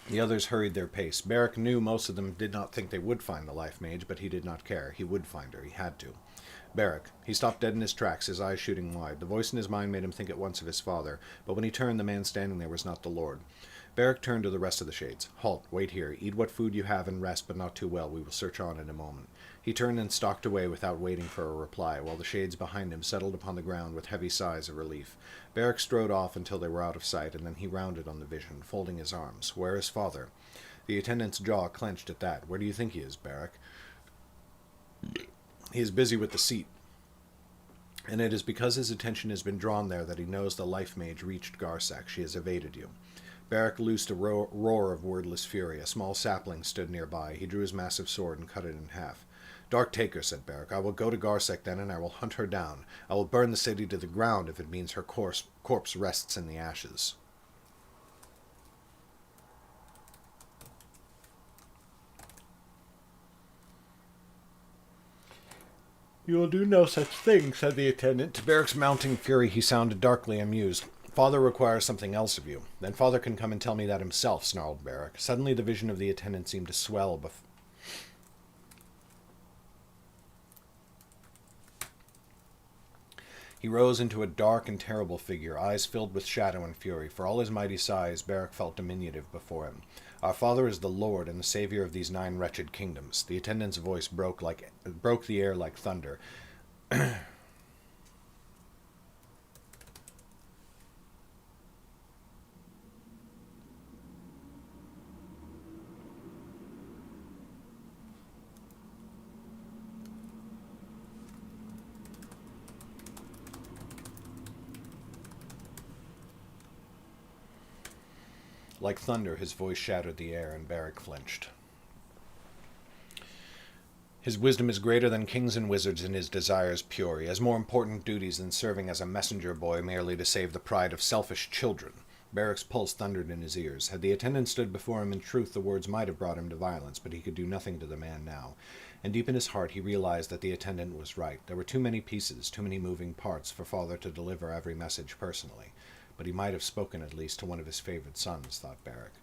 The others hurried their pace. Barrack knew most of them did not think they would find the Lifemage, but he did not care. He would find her. He had to. Barrack. He stopped dead in his tracks, his eyes shooting wide. The voice in his mind made him think at once of his father, but when he turned, the man standing there was not the Lord. Barrack turned to the rest of the shades. "Halt. Wait here. Eat what food you have and rest, but not too well. We will search on in a moment." He turned and stalked away without waiting for a reply, while the shades behind him settled upon the ground with heavy sighs of relief. Barrack strode off until they were out of sight, and then he rounded on the vision, folding his arms. "Where is father?" The attendant's jaw clenched at that. "Where do you think he is, Barrack?" "He is busy with the seat. And it is because his attention has been drawn there that he knows the Lifemage reached Garsak. She has evaded you." Barrack loosed a roar of wordless fury. A small sapling stood nearby. He drew his massive sword and cut it in half. "Dark take her," said Barrack. "I will go to Garsak then, and I will hunt her down. I will burn the city to the ground if it means her corpse rests in the ashes." "You will do no such thing," said the attendant. To Barrack's mounting fury, he sounded darkly amused. "Father requires something else of you." "Then father can come and tell me that himself," snarled Barrack. Suddenly the vision of the attendant seemed to swell He rose into a dark and terrible figure, eyes filled with shadow and fury. For all his mighty size, Barrack felt diminutive before him. "Our father is the Lord and the Savior of these 9 wretched kingdoms." The attendant's voice broke the air like thunder. Like thunder, his voice shattered the air, and Barrack flinched. "His wisdom is greater than kings and wizards, and his desires pure. He has more important duties than serving as a messenger boy merely to save the pride of selfish children." Barrack's pulse thundered in his ears. Had the attendant stood before him in truth, the words might have brought him to violence, but he could do nothing to the man now. And deep in his heart he realized that the attendant was right. There were too many pieces, too many moving parts, for father to deliver every message personally. But he might have spoken at least to one of his favorite sons, thought Barrack.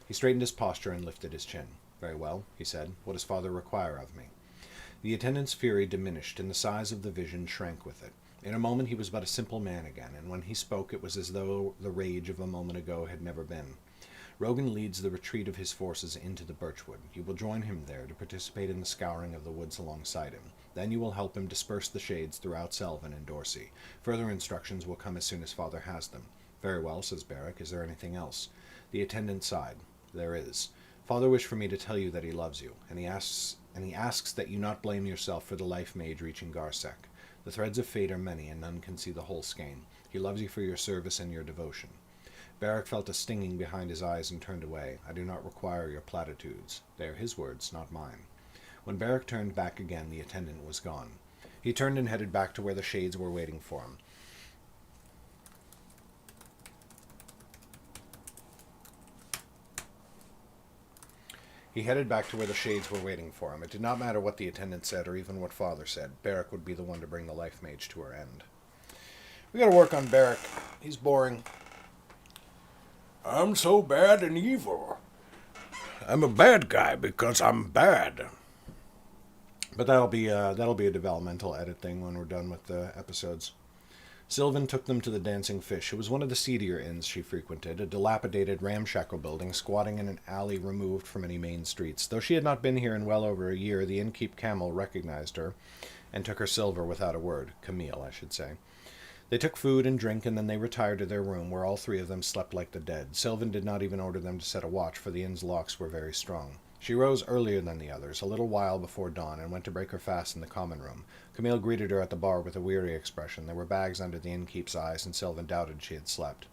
He straightened his posture and lifted his chin. "Very well," he said. "What does father require of me?" The attendant's fury diminished, and the size of the vision shrank with it. In a moment he was but a simple man again, and when he spoke it was as though the rage of a moment ago had never been. "Rogan leads the retreat of his forces into the birchwood. You will join him there to participate in the scouring of the woods alongside him. Then you will help him disperse the shades throughout Selvin and Dorsey. Further instructions will come as soon as father has them." "Very well," says Barrack. "Is there anything else?" The attendant sighed. "There is. Father wished for me to tell you that he loves you, and he asks that you not blame yourself for the Lifemage reaching Garsak. The threads of fate are many, and none can see the whole skein. He loves you for your service and your devotion." Barrack felt a stinging behind his eyes and turned away. "I do not require your platitudes." They are his words, not mine. When Barrack turned back again, the attendant was gone. He turned and headed back to where the shades were waiting for him. It did not matter what the attendant said or even what father said. Barrack would be the one to bring the Lifemage to her end. "We gotta work on Barrack. He's boring." "I'm so bad and evil. I'm a bad guy because I'm bad." But that'll be a developmental edit thing when we're done with the episodes. Sylvan took them to the Dancing Fish. It was one of the seedier inns she frequented, a dilapidated, ramshackle building squatting in an alley removed from any main streets. Though she had not been here in well over a year, the innkeep Camel recognized her and took her silver without a word. Camille, I should say. They took food and drink, and then they retired to their room, where all three of them slept like the dead. Sylvan did not even order them to set a watch, for the inn's locks were very strong. She rose earlier than the others, a little while before dawn, and went to break her fast in the common room. Camille greeted her at the bar with a weary expression. There were bags under the innkeep's eyes, and Sylvan doubted she had slept.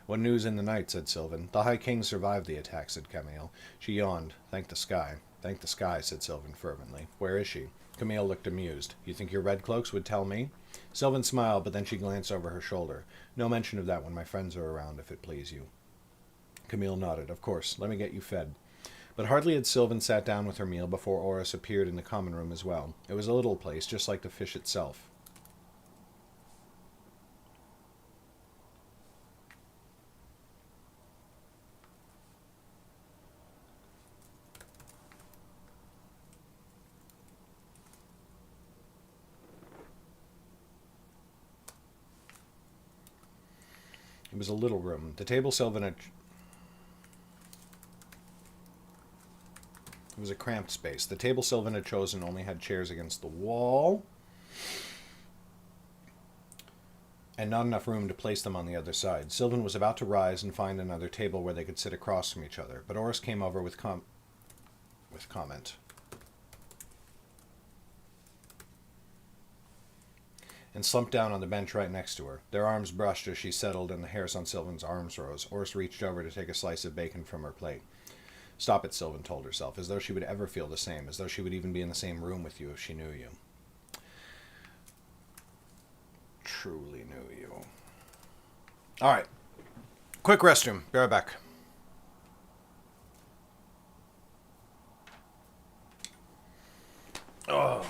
"What news in the night?" said Sylvan. "The High King survived the attack," said Camille. She yawned. "Thank the sky." "Thank the sky," said Sylvan fervently. "Where is she?" Camille looked amused. "You think your red cloaks would tell me?" Sylvan smiled, but then she glanced over her shoulder. "No mention of that when my friends are around, if it please you." Camille nodded. "Of course. Let me get you fed." But hardly had Sylvan sat down with her meal before Oris appeared in the common room as well. It was a little place, just like the fish itself. It was a little room. The table Sylvan had... It was a cramped space. The table Sylvan had chosen only had chairs against the wall, and not enough room to place them on the other side. Sylvan was about to rise and find another table where they could sit across from each other, but Oris came over with comment. And slumped down on the bench right next to her. Their arms brushed as she settled, and the hairs on Sylvan's arms rose. Oris reached over to take a slice of bacon from her plate. "Stop it," Sylvan told herself, as though she would ever feel the same, as though she would even be in the same room with you if she knew you. Truly knew you. All right. Quick restroom. Be right back. Oh.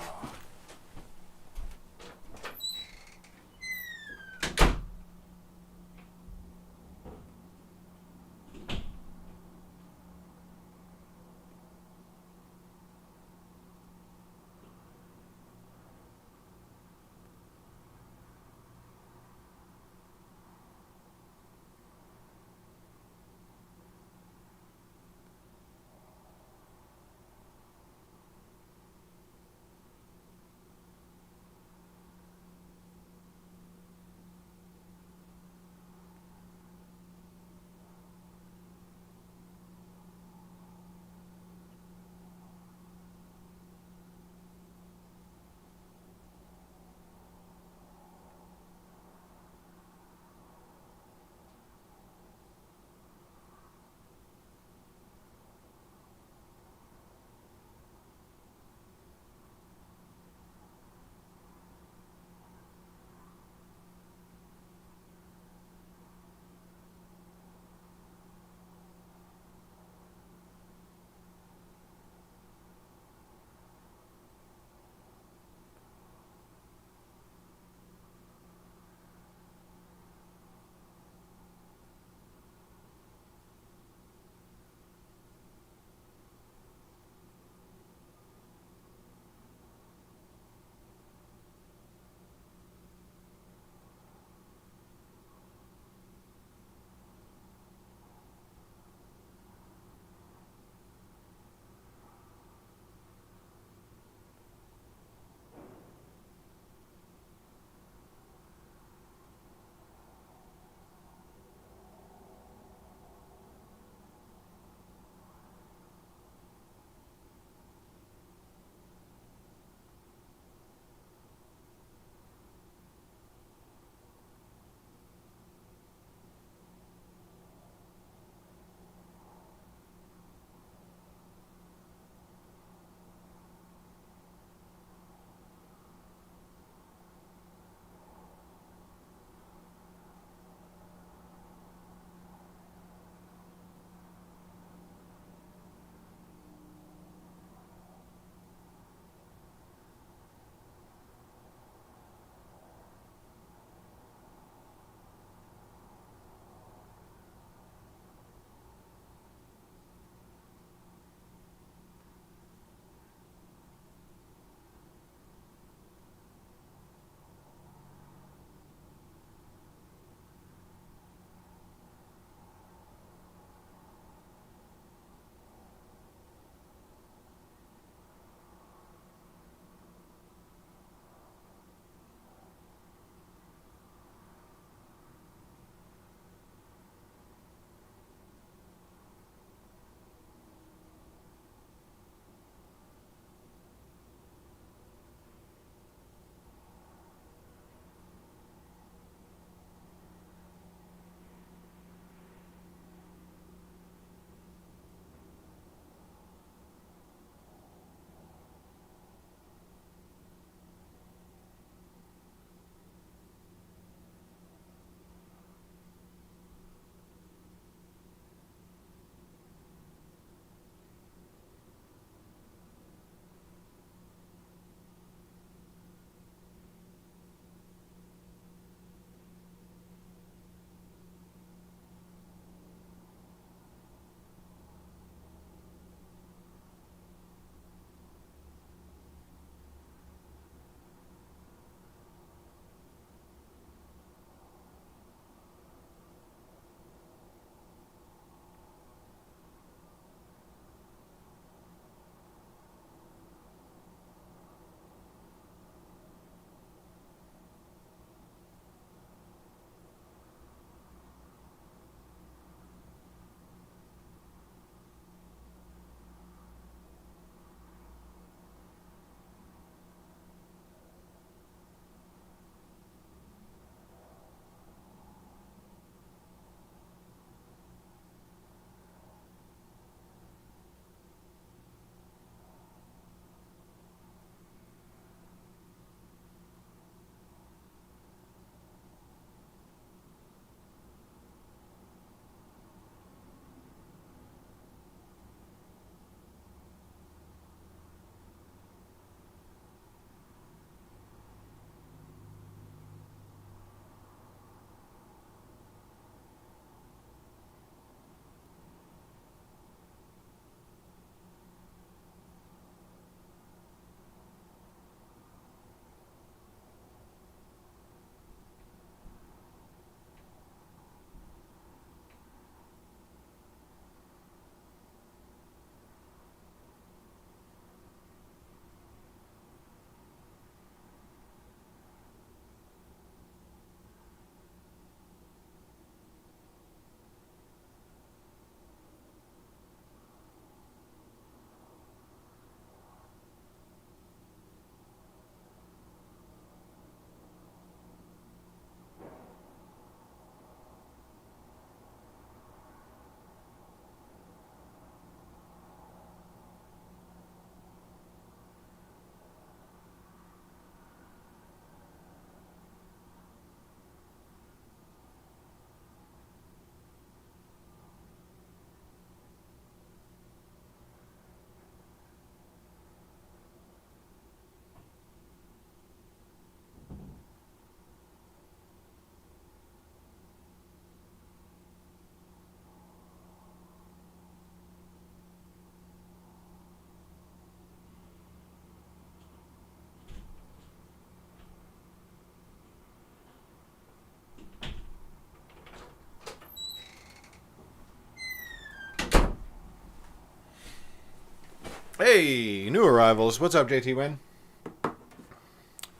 Hey, new arrivals. What's up, JT Win?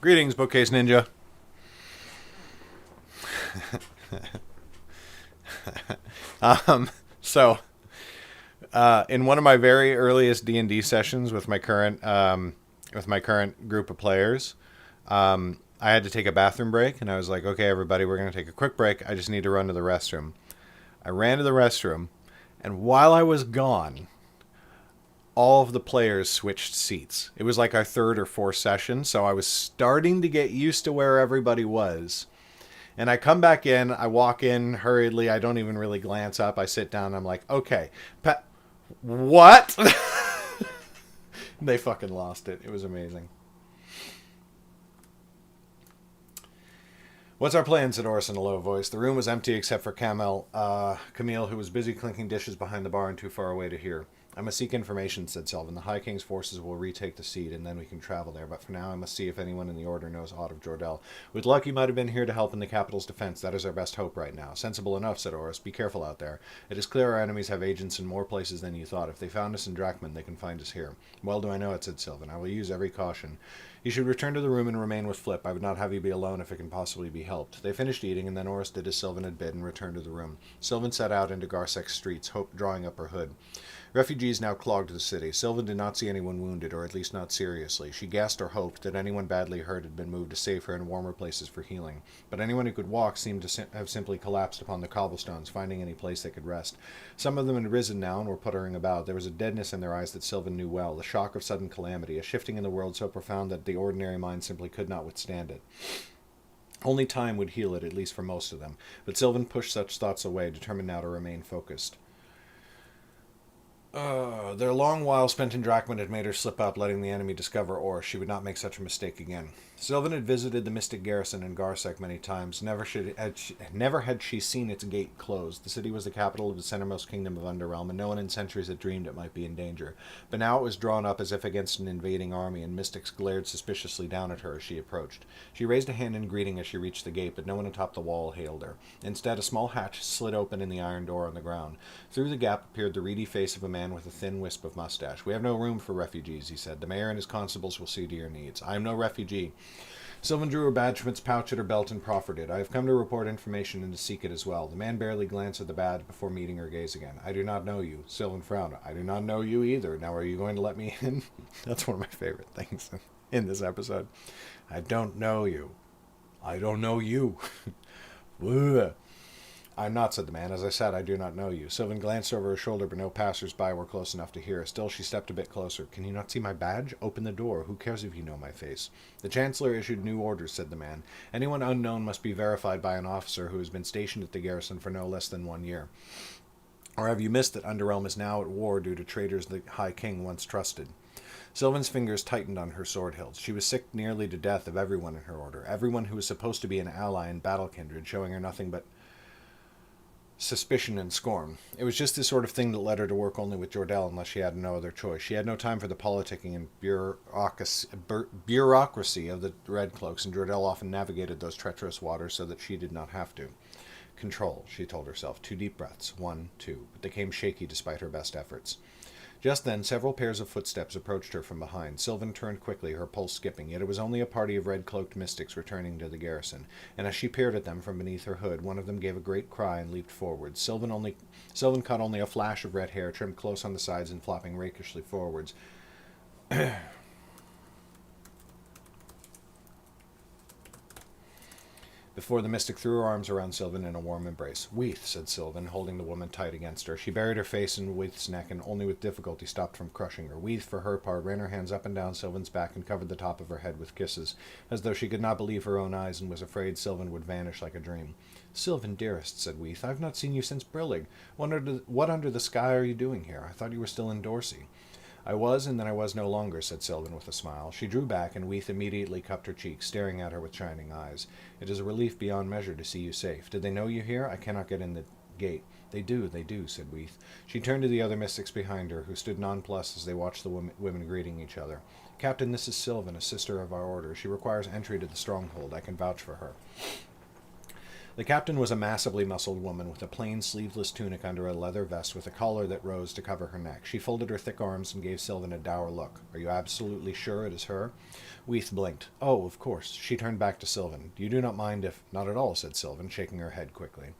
Greetings, Bookcase Ninja. In one of my very earliest D&D sessions with my current group of players, I had to take a bathroom break, and I was like, okay, everybody, we're going to take a quick break. I just need to run to the restroom. I ran to the restroom, and while I was gone, all of the players switched seats. It was like our third or fourth session, so I was starting to get used to where everybody was. And I come back in, I walk in hurriedly, I don't even really glance up, I sit down, I'm like, okay, what? They fucking lost it. It was amazing. What's our plan, said Oris in a low voice. The room was empty except for Camille, who was busy clinking dishes behind the bar and too far away to hear. I must seek information, said Sylvan. The High King's forces will retake the seat, and then we can travel there. But for now, I must see if anyone in the Order knows aught of Jordell. With luck, he might have been here to help in the capital's defense. That is our best hope right now. Sensible enough, said Oris. Be careful out there. It is clear our enemies have agents in more places than you thought. If they found us in Drachman, they can find us here. Well do I know it, said Sylvan. I will use every caution. You should return to the room and remain with Flip. I would not have you be alone if it can possibly be helped. They finished eating, and then Oris did as Sylvan had bid and returned to the room. Sylvan set out into Garsek's streets, drawing up her hood. Refugees now clogged the city. Sylvan did not see anyone wounded, or at least not seriously. She guessed or hoped that anyone badly hurt had been moved to safer and warmer places for healing. But anyone who could walk seemed to have simply collapsed upon the cobblestones, finding any place they could rest. Some of them had risen now and were puttering about. There was a deadness in their eyes that Sylvan knew well, the shock of sudden calamity, a shifting in the world so profound that the ordinary mind simply could not withstand it. Only time would heal it, at least for most of them. But Sylvan pushed such thoughts away, determined now to remain focused. Their long while spent in Drachman had made her slip up, letting the enemy discover Oris. She would not make such a mistake again. Sylvan had visited the mystic garrison in Garsek many times. Never had she seen its gate closed. The city was the capital of the centermost kingdom of Underrealm, and no one in centuries had dreamed it might be in danger. But now it was drawn up as if against an invading army, and mystics glared suspiciously down at her as she approached. She raised a hand in greeting as she reached the gate, but no one atop the wall hailed her. Instead, a small hatch slid open in the iron door on the ground. Through the gap appeared the reedy face of a man with a thin wisp of mustache. We have no room for refugees, he said. The mayor and his constables will see to your needs. I am no refugee. Sylvan drew her badge from its pouch at her belt and proffered it. I have come to report information and to seek it as well. The man barely glanced at the badge before meeting her gaze again. I do not know you. Sylvan frowned. I do not know you either. Now are you going to let me in? That's one of my favorite things in this episode. I don't know you. I don't know you. I'm not, said the man. As I said, I do not know you. Sylvan glanced over her shoulder, but no passers-by were close enough to hear. Still, she stepped a bit closer. Can you not see my badge? Open the door. Who cares if you know my face? The Chancellor issued new orders, said the man. Anyone unknown must be verified by an officer who has been stationed at the garrison for no less than 1 year. Or have you missed that Underrealm is now at war due to traitors the High King once trusted? Sylvan's fingers tightened on her sword hilt. She was sick nearly to death of everyone in her order, everyone who was supposed to be an ally and battle kindred, showing her nothing but suspicion and scorn. It was just this sort of thing that led her to work only with Jordell unless she had no other choice. She had no time for the politicking and bureaucracy of the Red Cloaks, and Jordell often navigated those treacherous waters so that she did not have to. Control, she told herself. 2 deep breaths. 1, 2. But they came shaky despite her best efforts. Just then, several pairs of footsteps approached her from behind. Sylvan turned quickly, her pulse skipping, yet it was only a party of red-cloaked mystics returning to the garrison, and as she peered at them from beneath her hood, one of them gave a great cry and leaped forward. Sylvan caught only a flash of red hair, trimmed close on the sides and flopping rakishly forwards. Before the mystic threw her arms around Sylvan in a warm embrace. Weath, said Sylvan, holding the woman tight against her. She buried her face in Weath's neck and only with difficulty stopped from crushing her. Weath, for her part, ran her hands up and down Sylvan's back and covered the top of her head with kisses, as though she could not believe her own eyes and was afraid Sylvan would vanish like a dream. Sylvan, dearest, said Weath, I have not seen you since Brillig. What under the sky are you doing here? I thought you were still in Dorsey. I was, and then I was no longer, said Sylvan with a smile. She drew back, and Weath immediately cupped her cheek, staring at her with shining eyes. It is a relief beyond measure to see you safe. Did they know you here? I cannot get in the gate. They do, said Weath. She turned to the other mystics behind her, who stood nonplussed as they watched the women greeting each other. Captain, this is Sylvan, a sister of our order. She requires entry to the stronghold. I can vouch for her. The captain was a massively muscled woman with a plain sleeveless tunic under a leather vest with a collar that rose to cover her neck. She folded her thick arms and gave Sylvan a dour look. "Are you absolutely sure it is her?" Weath blinked. "Oh, of course." She turned back to Sylvan. "You do not mind if—" "Not at all," said Sylvan, shaking her head quickly.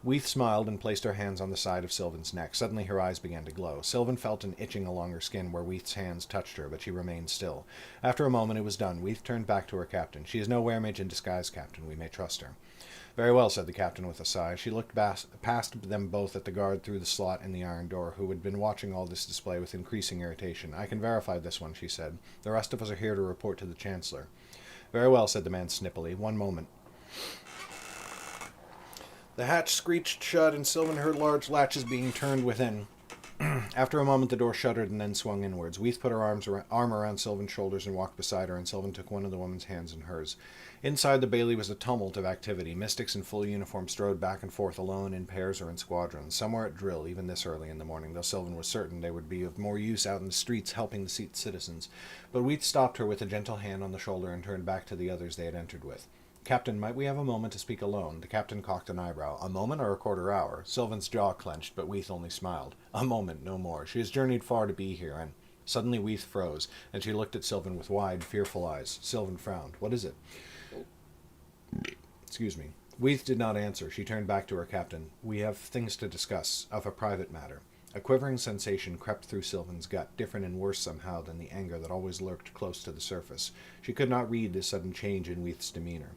Weath smiled and placed her hands on the side of Sylvan's neck. Suddenly her eyes began to glow. Sylvan felt an itching along her skin where Weath's hands touched her, but she remained still. After a moment it was done. Weath turned back to her captain. "She is no weremage in disguise, Captain. We may trust her." "Very well," said the captain with a sigh. She looked past them both at the guard through the slot in the iron door, who had been watching all this display with increasing irritation. "I can verify this one," she said. "The rest of us are here to report to the Chancellor." "Very well," said the man snippily. "One moment." The hatch screeched shut, and Sylvan heard large latches being turned within. After a moment, the door shuddered and then swung inwards. Weath put her arm around Sylvan's shoulders and walked beside her, and Sylvan took one of the woman's hands in hers. Inside the bailey was a tumult of activity. Mystics in full uniform strode back and forth alone, in pairs or in squadrons. Some were at drill, even this early in the morning, though Sylvan was certain they would be of more use out in the streets helping the citizens. But Weath stopped her with a gentle hand on the shoulder and turned back to the others they had entered with. "Captain, might we have a moment to speak alone?" The captain cocked an eyebrow. "A moment or a quarter hour?" Sylvan's jaw clenched, but Weath only smiled. "A moment, no more. She has journeyed far to be here, and—" Suddenly Weath froze, and she looked at Sylvan with wide, fearful eyes. Sylvan frowned. "What is it?" "Excuse me." Weath did not answer. She turned back to her captain. "We have things to discuss, of a private matter." A quivering sensation crept through Sylvan's gut, different and worse somehow than the anger that always lurked close to the surface. She could not read this sudden change in Weath's demeanor.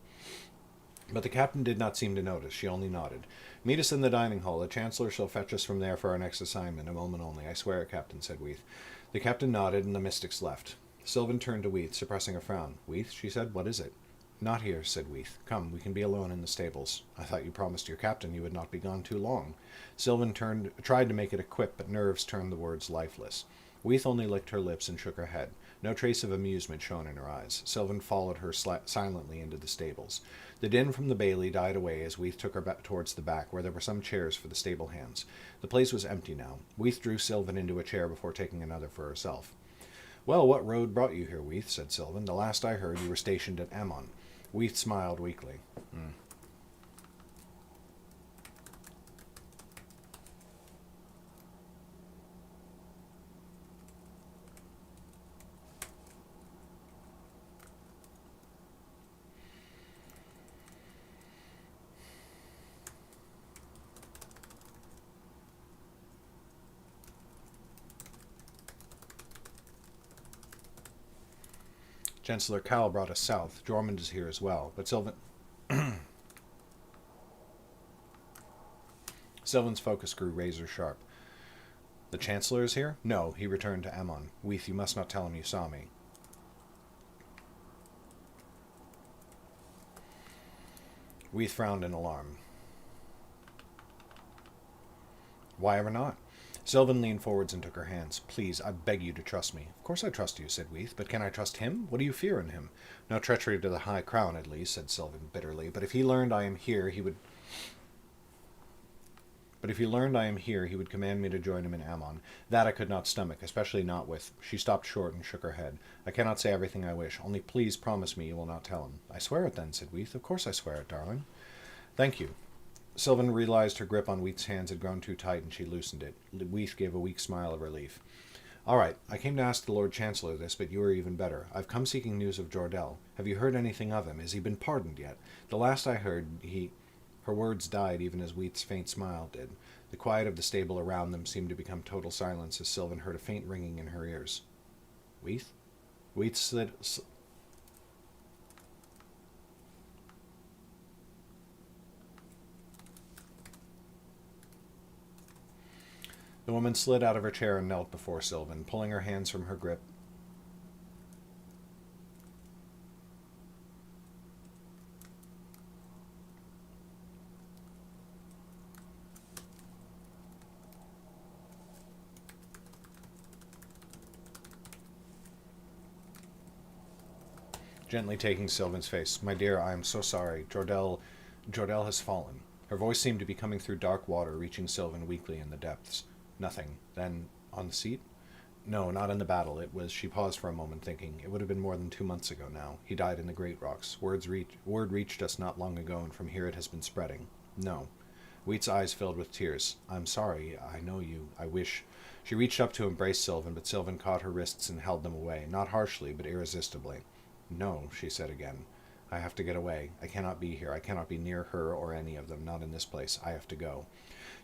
But the captain did not seem to notice. She only nodded. "Meet us in the dining hall. The Chancellor shall fetch us from there for our next assignment. A moment only. I swear it, Captain," said Weath. The captain nodded, and the mystics left. Sylvan turned to Weath, suppressing a frown. "Weath," she said, "what is it?" "Not here," said Weath. "Come, we can be alone in the stables." "I thought you promised your captain you would not be gone too long." Sylvan tried to make it a quip, but nerves turned the words lifeless. Weath only licked her lips and shook her head. No trace of amusement shone in her eyes. Sylvan followed her silently into the stables. The din from the bailey died away as Weath took her towards the back, where there were some chairs for the stable hands. The place was empty now. Weath drew Sylvan into a chair before taking another for herself. "Well, what road brought you here, Weath?" said Sylvan. "The last I heard, you were stationed at Ammon." Weath smiled weakly. "Chancellor Cal brought us south. Jormund is here as well. But Sylvan..." Sylvan's focus grew razor sharp. "The Chancellor is here?" "No, he returned to Ammon. Weath, you must not tell him you saw me." Weath frowned in alarm. "Why ever not?" Sylvan leaned forwards and took her hands. "Please, I beg you to trust me." "Of course I trust you," said Weath, "but can I trust him? What do you fear in him?" "No treachery to the High Crown, at least," said Sylvan bitterly. "But if he learned I am here, he would command me to join him in Ammon. That I could not stomach, especially not with—" She stopped short and shook her head. "I cannot say everything I wish. Only please promise me you will not tell him." "I swear it then," said Weath. "Of course I swear it, darling." "Thank you." Sylvan realized her grip on Weath's hands had grown too tight, and she loosened it. Weath gave a weak smile of relief. "All right. I came to ask the Lord Chancellor this, but you are even better. I've come seeking news of Jordell. Have you heard anything of him? Has he been pardoned yet? The last I heard, he—" Her words died even as Weath's faint smile did. The quiet of the stable around them seemed to become total silence as Sylvan heard a faint ringing in her ears. "Weath?" Weath slid... The woman slid out of her chair and knelt before Sylvan, pulling her hands from her grip. Gently taking Sylvan's face. "My dear, I am so sorry. Jordell has fallen." Her voice seemed to be coming through dark water, reaching Sylvan weakly in the depths. "Nothing. Then, on the seat?" No, not in the battle. It was, she paused for a moment, thinking, it would have been more than 2 months ago now. He died in the Great Rocks. Word reached us not long ago, and from here it has been spreading. No. Wheat's eyes filled with tears. I'm sorry. I know you. I wish... She reached up to embrace Sylvan, but Sylvan caught her wrists and held them away, not harshly, but irresistibly. No, she said again. I have to get away. I cannot be here. I cannot be near her or any of them, not in this place. I have to go.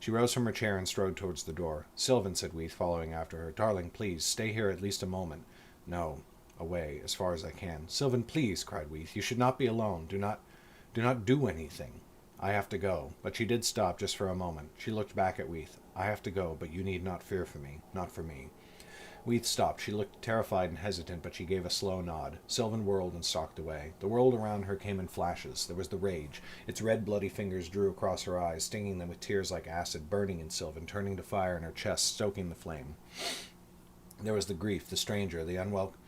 She rose from her chair and strode towards the door. Sylvan, said Weath, following after her. Darling, please, stay here at least a moment. No. Away, as far as I can. Sylvan, please, cried Weath. You should not be alone. Do not do anything. I have to go. But she did stop just for a moment. She looked back at Weath. I have to go, but you need not fear for me. Not for me. Weath stopped. She looked terrified and hesitant, but she gave a slow nod. Sylvan whirled and stalked away. The world around her came in flashes. There was the rage. Its red, bloody fingers drew across her eyes, stinging them with tears like acid, burning in Sylvan, turning to fire in her chest, stoking the flame. There was the grief, the stranger, the unwelcome...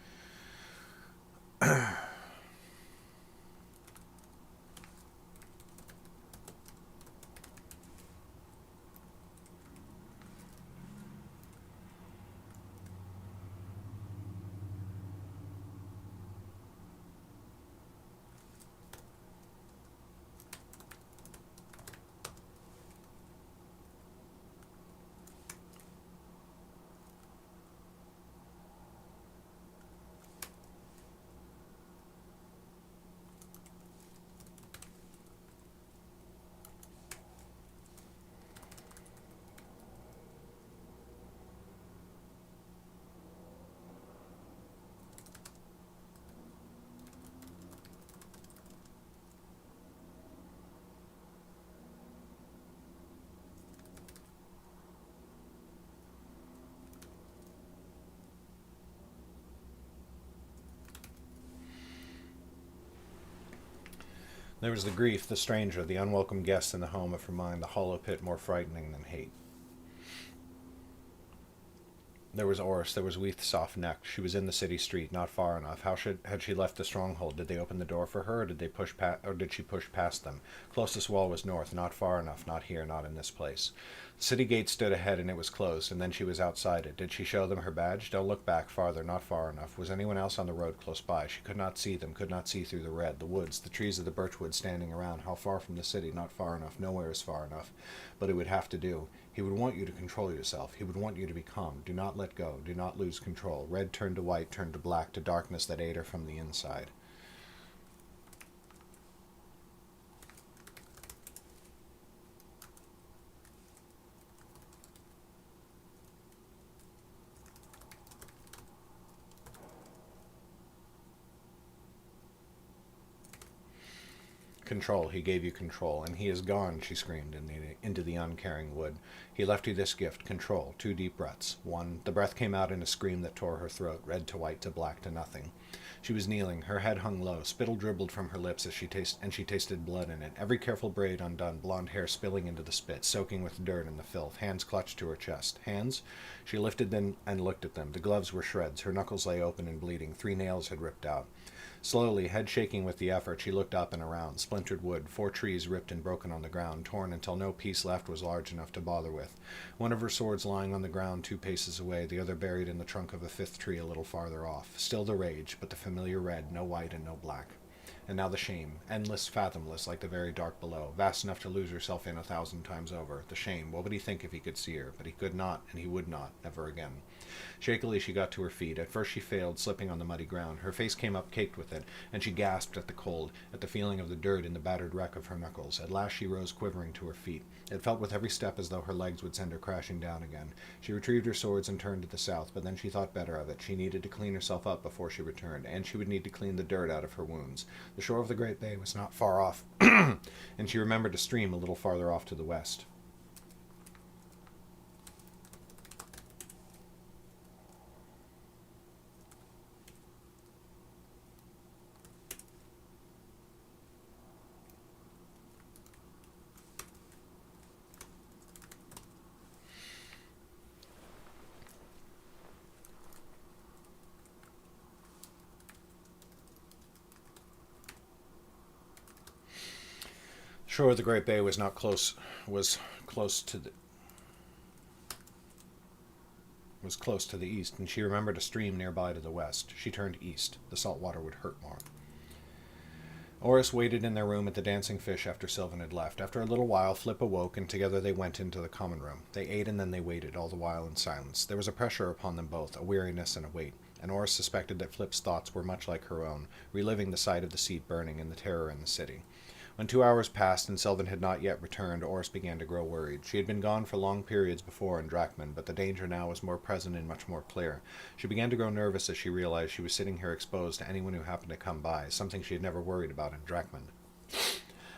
There was the grief, the stranger, the unwelcome guest in the home of her mind, the hollow pit more frightening than hate. There was Oris, there was Weath's soft neck. She was in the city street, not far enough. Had she left the stronghold? Did they open the door for her, or did she push past them? Closest wall was north, not far enough, not here, not in this place. The city gate stood ahead, and it was closed, and then she was outside it. Did she show them her badge? Don't look back farther, not far enough. Was anyone else on the road close by? She could not see them, could not see through the red, the woods, the trees of the birchwood standing around. How far from the city? Not far enough. Nowhere is far enough. But it would have to do. He would want you to control yourself. He would want you to be calm. Do not let go. Do not lose control. Red turned to white, turned to black, to darkness that ate her from the inside. Control. He gave you control, and he is gone, she screamed into the uncaring wood. He left you this gift, control. 2 deep breaths. 1. The breath came out in a scream that tore her throat, red to white to black to nothing. She was kneeling, her head hung low, spittle dribbled from her lips as she tasted blood in it, every careful braid undone, blonde hair spilling into the spit, soaking with dirt and the filth, hands clutched to her chest. Hands? She lifted them and looked at them. The gloves were shreds, her knuckles lay open and bleeding, 3 nails had ripped out. Slowly, head shaking with the effort, she looked up and around. Splintered wood, 4 trees ripped and broken on the ground, torn until no piece left was large enough to bother with. One of her swords lying on the ground 2 paces away, the other buried in the trunk of a 5th tree a little farther off. Still the rage, but the familiar red, no white and no black. And now the shame, endless, fathomless, like the very dark below, vast enough to lose herself in 1,000 times over. The shame, what would he think if he could see her? But he could not, and he would not, ever again. Shakily she got to her feet. At first she failed, slipping on the muddy ground. Her face came up caked with it, and she gasped at the cold, at the feeling of the dirt in the battered wreck of her knuckles. At last she rose quivering to her feet. It felt with every step as though her legs would send her crashing down again. She retrieved her swords and turned to the south, but then she thought better of it. She needed to clean herself up before she returned, and she would need to clean the dirt out of her wounds. The shore of the Great Bay was not far off, and she remembered a stream a little farther off to the west. The shore of the Great Bay was close to the... was close to the east, and she remembered a stream nearby to the west. She turned east. The salt water would hurt more. Oris waited in their room at the Dancing Fish after Sylvan had left. After a little while, Flip awoke, and together they went into the common room. They ate and then they waited, all the while in silence. There was a pressure upon them both, a weariness and a weight, and Oris suspected that Flip's thoughts were much like her own, reliving the sight of the seat burning and the terror in the city. When 2 hours passed and Sylvan had not yet returned, Oris began to grow worried. She had been gone for long periods before in Drakman, but the danger now was more present and much more clear. She began to grow nervous as she realized she was sitting here exposed to anyone who happened to come by, something she had never worried about in Drakman.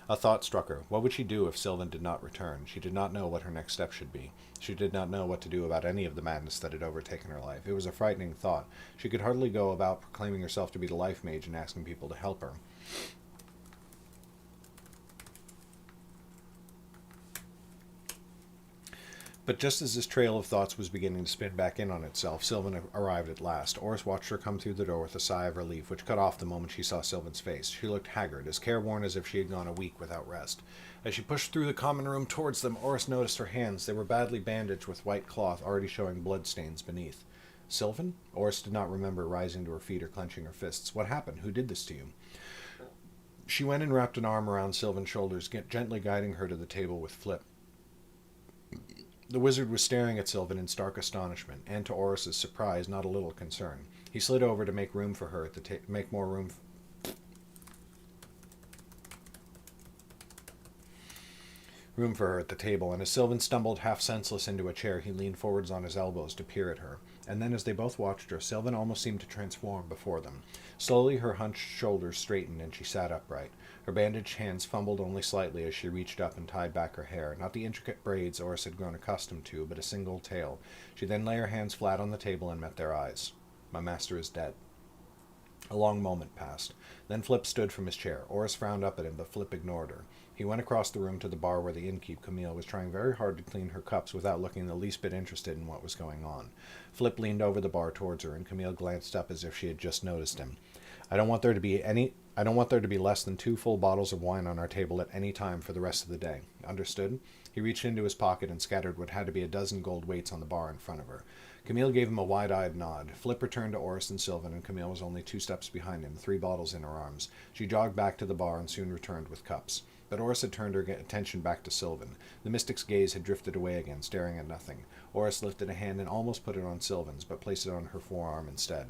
A thought struck her. What would she do if Sylvan did not return? She did not know what her next step should be. She did not know what to do about any of the madness that had overtaken her life. It was a frightening thought. She could hardly go about proclaiming herself to be the Lifemage and asking people to help her. But just as this trail of thoughts was beginning to spin back in on itself, Sylvan arrived at last. Oris watched her come through the door with a sigh of relief, which cut off the moment she saw Sylvan's face. She looked haggard, as careworn as if she had gone a week without rest. As she pushed through the common room towards them, Oris noticed her hands. They were badly bandaged with white cloth, already showing bloodstains beneath. Sylvan? Oris did not remember rising to her feet or clenching her fists. What happened? Who did this to you? She went and wrapped an arm around Sylvan's shoulders, gently guiding her to the table with Flip. The wizard was staring at Sylvan in stark astonishment, and to Oris's surprise, not a little concern. He slid over to make room for her at the make more room for her at the table, and as Sylvan stumbled half senseless into a chair, he leaned forwards on his elbows to peer at her. And then, as they both watched her, Sylvan almost seemed to transform before them. Slowly, her hunched shoulders straightened, and she sat upright. Her bandaged hands fumbled only slightly as she reached up and tied back her hair, not the intricate braids Oris had grown accustomed to, but a single tail. She then lay her hands flat on the table and met their eyes. My master is dead. A long moment passed. Then Flip stood from his chair. Oris frowned up at him, but Flip ignored her. He went across the room to the bar where the innkeep, Camille, was trying very hard to clean her cups without looking the least bit interested in what was going on. Flip leaned over the bar towards her, and Camille glanced up as if she had just noticed him. I don't want there to be less than 2 full bottles of wine on our table at any time for the rest of the day. Understood? He reached into his pocket and scattered what had to be a dozen gold weights on the bar in front of her. Camille gave him a wide-eyed nod. Flip returned to Oris and Sylvan, and Camille was only 2 steps behind him, 3 bottles in her arms. She jogged back to the bar and soon returned with cups. But Oris had turned her attention back to Sylvan. The mystic's gaze had drifted away again, staring at nothing. Oris lifted a hand and almost put it on Sylvan's, but placed it on her forearm instead.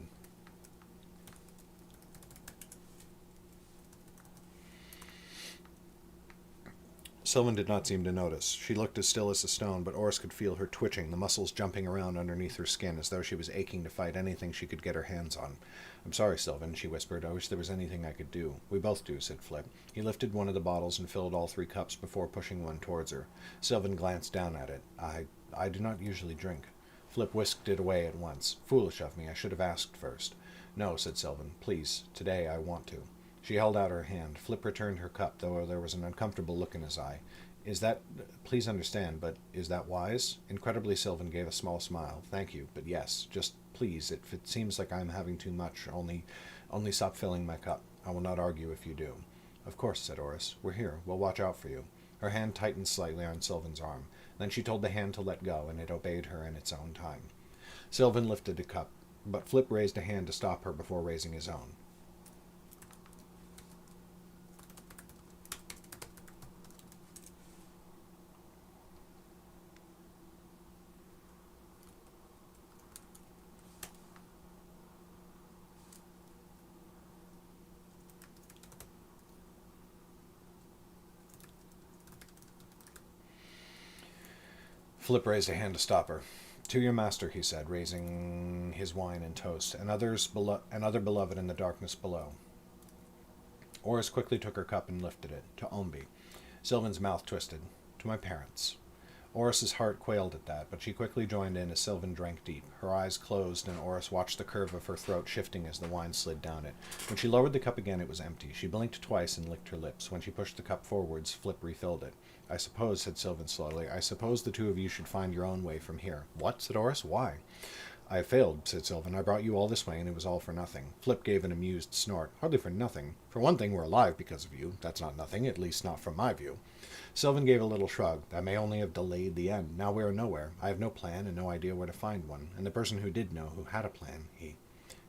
Sylvan did not seem to notice. She looked as still as a stone, but Oris could feel her twitching, the muscles jumping around underneath her skin, as though she was aching to fight anything she could get her hands on. I'm sorry, Sylvan, she whispered. I wish there was anything I could do. We both do, said Flip. He lifted one of the bottles and filled all 3 cups before pushing one towards her. Sylvan glanced down at it. I do not usually drink. Flip whisked it away at once. Foolish of me. I should have asked first. No, said Sylvan. Please. Today I want to. She held out her hand. Flip returned her cup, though there was an uncomfortable look in his eye. Is that... Please understand, but is that wise? Incredibly, Sylvan gave a small smile. Thank you, but yes. Just please, if it seems like I'm having too much, only stop filling my cup. I will not argue if you do. Of course, said Oris. We're here. We'll watch out for you. Her hand tightened slightly on Sylvan's arm. Then she told the hand to let go, and it obeyed her in its own time. Sylvan lifted a cup, but Flip raised a hand to stop her before raising his own. Flip raised a hand to stop her. To your master, he said, raising his wine and toast, and other beloved in the darkness below. Oris quickly took her cup and lifted it. To Ombi. Sylvan's mouth twisted. To my parents. Oris's heart quailed at that, but she quickly joined in as Sylvan drank deep. Her eyes closed, and Oris watched the curve of her throat shifting as the wine slid down it. When she lowered the cup again, it was empty. She blinked twice and licked her lips. When she pushed the cup forwards, Flip refilled it. I suppose, said Sylvan slowly, I suppose the 2 of you should find your own way from here. What? Said Oris. Why? I failed, said Sylvan. I brought you all this way, and it was all for nothing. Flip gave an amused snort. Hardly for nothing. For one thing, we're alive because of you. That's not nothing, at least not from my view. Sylvan gave a little shrug. That may only have delayed the end. Now we are nowhere. I have no plan and no idea where to find one. And the person who did know, who had a plan, he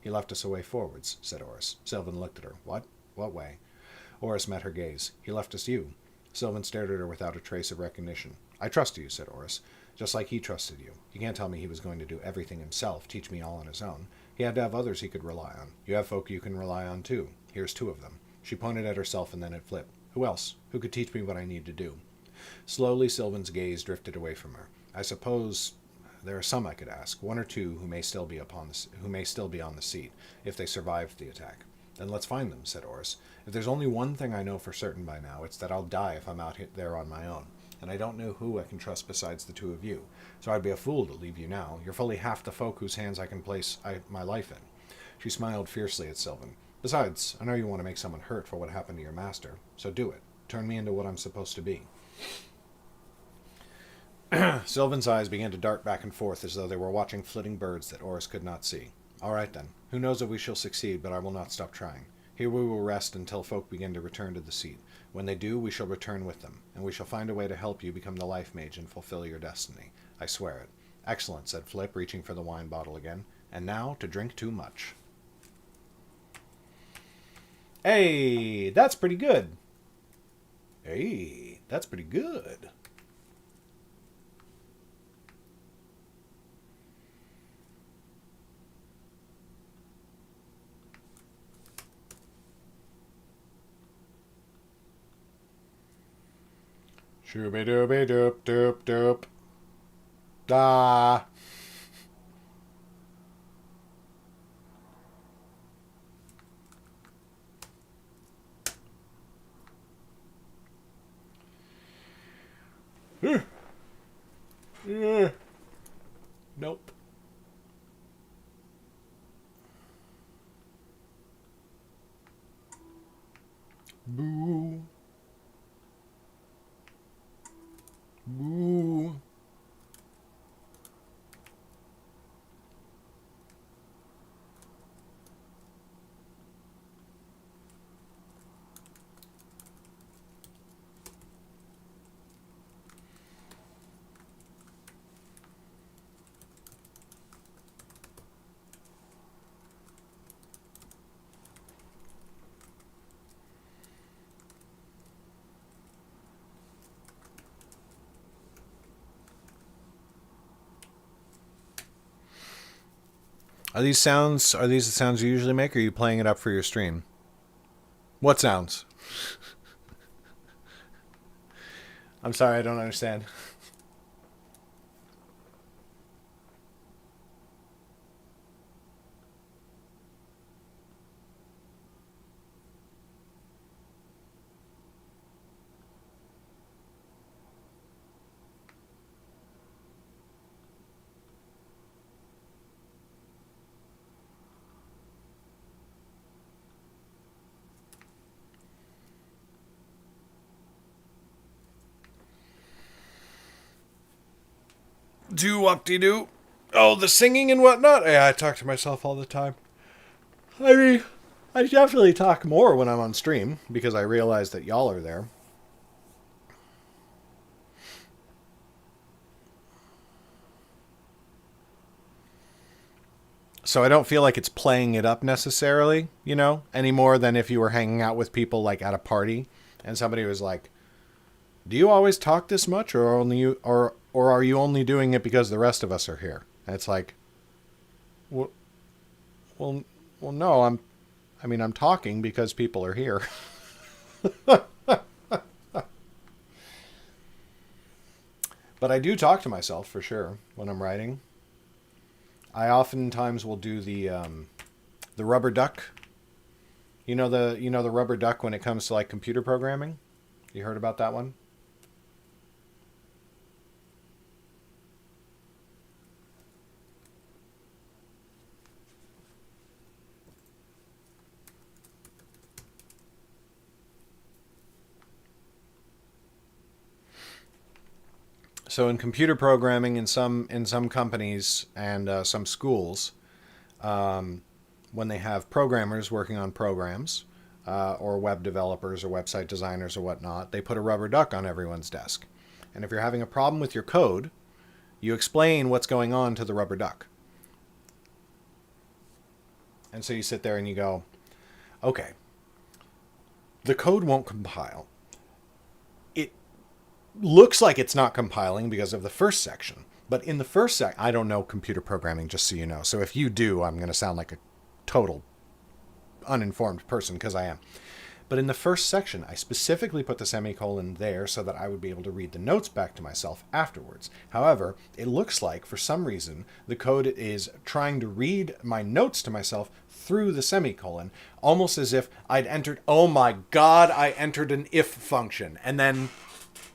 left us a way forwards, said Oris. Sylvan looked at her. What? What way? Oris met her gaze. He left us you. Sylvan stared at her without a trace of recognition. I trust you, said Oris. Just like he trusted you. You can't tell me he was going to do everything himself, teach me all on his own. He had to have others he could rely on. You have folk you can rely on, too. Here's 2 of them. She pointed at herself and then at Flip. Who else? Who could teach me what I need to do? Slowly, Sylvan's gaze drifted away from her. I suppose there are some I could ask, 1 or 2 who may still be on the seat, if they survived the attack. Then let's find them, said Oris. If there's only one thing I know for certain by now, it's that I'll die if I'm out there on my own. And I don't know who I can trust besides the 2 of you. So I'd be a fool to leave you now. You're fully half the folk whose hands I can place my life in. She smiled fiercely at Sylvan. Besides, I know you want to make someone hurt for what happened to your master. So do it. Turn me into what I'm supposed to be. Sylvan's eyes began to dart back and forth as though they were watching flitting birds that Oris could not see. All right, then. Who knows if we shall succeed, but I will not stop trying. Here we will rest until folk begin to return to the seat. When they do, we shall return with them, and we shall find a way to help you become the Lifemage and fulfill your destiny. I swear it. Excellent, said Flip, reaching for the wine bottle again. And now to drink too much. Hey, that's pretty good. Hey, that's pretty good. Shooby dooby doop doop doop. Ah. Nope. Boo. Boo. Are these the sounds you usually make, or are you playing it up for your stream? What sounds? I'm sorry, I don't understand. Do-wop-de-doo. Oh, the singing and whatnot? Yeah, I talk to myself all the time. I mean, I definitely talk more when I'm on stream, because I realize that y'all are there. So I don't feel like it's playing it up necessarily, you know, any more than if you were hanging out with people like at a party and somebody was like, do you always talk this much, or are you only doing it because the rest of us are here? And it's like, well, no, I'm talking because people are here. But I do talk to myself for sure when I'm writing. I oftentimes will do the rubber duck. You know the rubber duck when it comes to like computer programming? You heard about that one? So in computer programming, in some companies and some schools, when they have programmers working on programs, or web developers or website designers or whatnot, they put a rubber duck on everyone's desk. And if you're having a problem with your code, you explain what's going on to the rubber duck. And so you sit there and you go, okay, the code won't compile. It looks like it's not compiling because of the first section. But in the first I don't know computer programming, just so you know. So if you do, I'm going to sound like a total uninformed person, because I am. But in the first section, I specifically put the semicolon there so that I would be able to read the notes back to myself afterwards. However, it looks like, for some reason, the code is trying to read my notes to myself through the semicolon, almost as if I'd entered, oh my God, I entered an if function. And then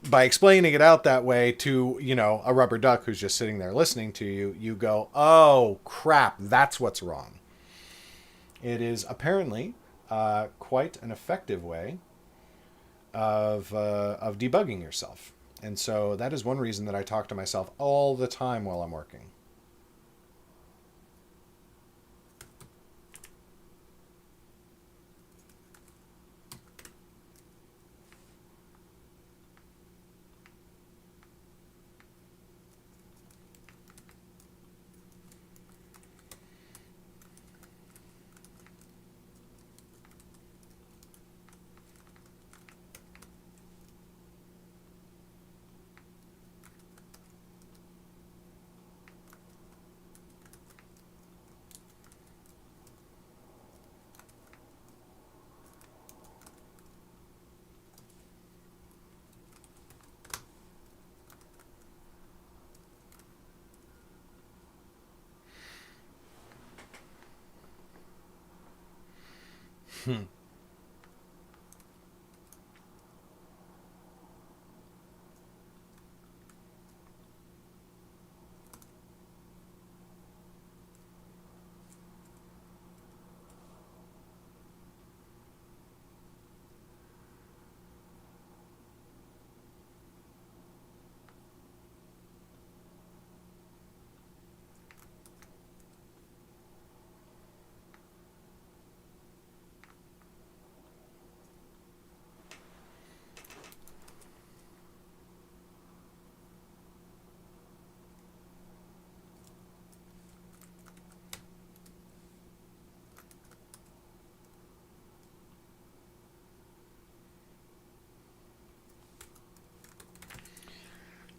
by explaining it out that way to, a rubber duck who's just sitting there listening to you, you go, oh crap, that's what's wrong. It is apparently quite an effective way of debugging yourself. And so that is one reason that I talk to myself all the time while I'm working.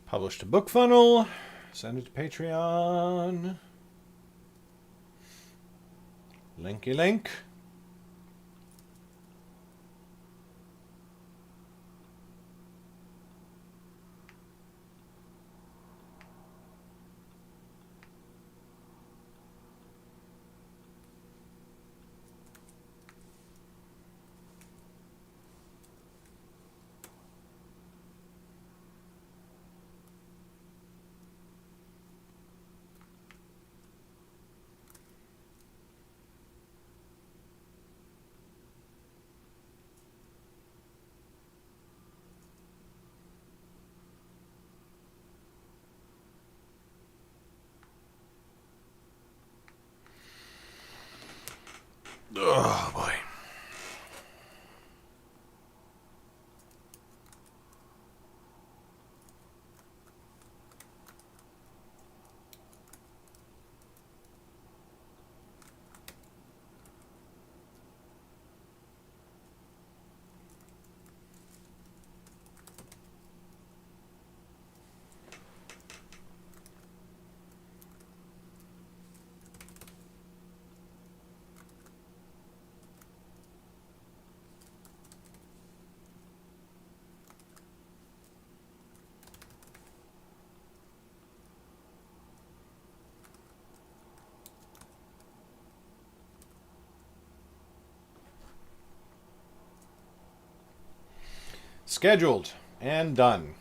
Published a book funnel. Send it to Patreon. Linky link. Oh boy. Scheduled and done.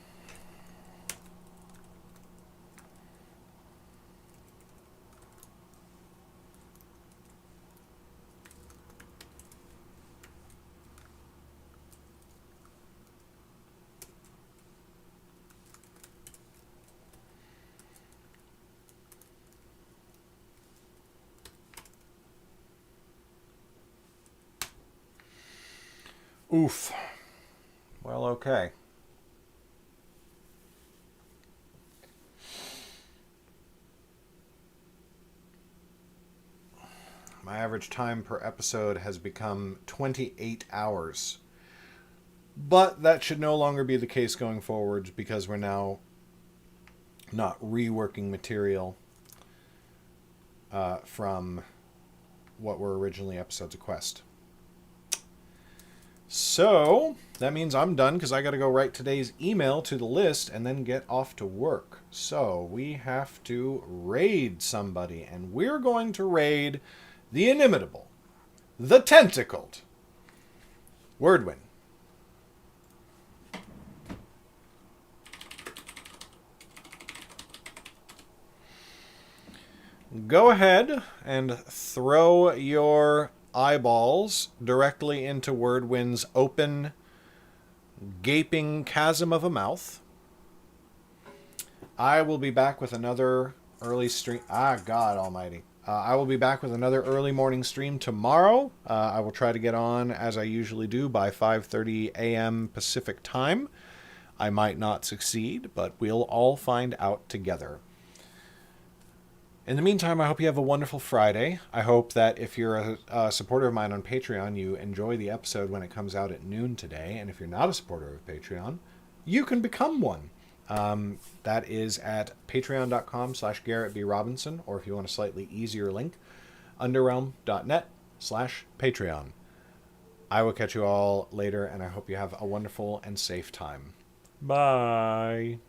Oof. Well, okay. My average time per episode has become 28 hours. But that should no longer be the case going forward because we're now not reworking material from what were originally episodes of Quest. So that means I'm done because I got to go write today's email to the list and then get off to work. So we have to raid somebody, and we're going to raid the inimitable, the tentacled Wordwin. Go ahead and throw your eyeballs directly into Wordwin's open, gaping chasm of a mouth. I will be back with another early stream. God almighty. I will be back with another early morning stream tomorrow. I will try to get on, as I usually do, by 5:30 a.m. Pacific time. I might not succeed, but we'll all find out together. In the meantime, I hope you have a wonderful Friday. I hope that if you're a supporter of mine on Patreon, you enjoy the episode when it comes out at noon today. And if you're not a supporter of Patreon, you can become one. That is at patreon.com/GarrettB. Or if you want a slightly easier link, underrealm.net/Patreon. I will catch you all later, and I hope you have a wonderful and safe time. Bye.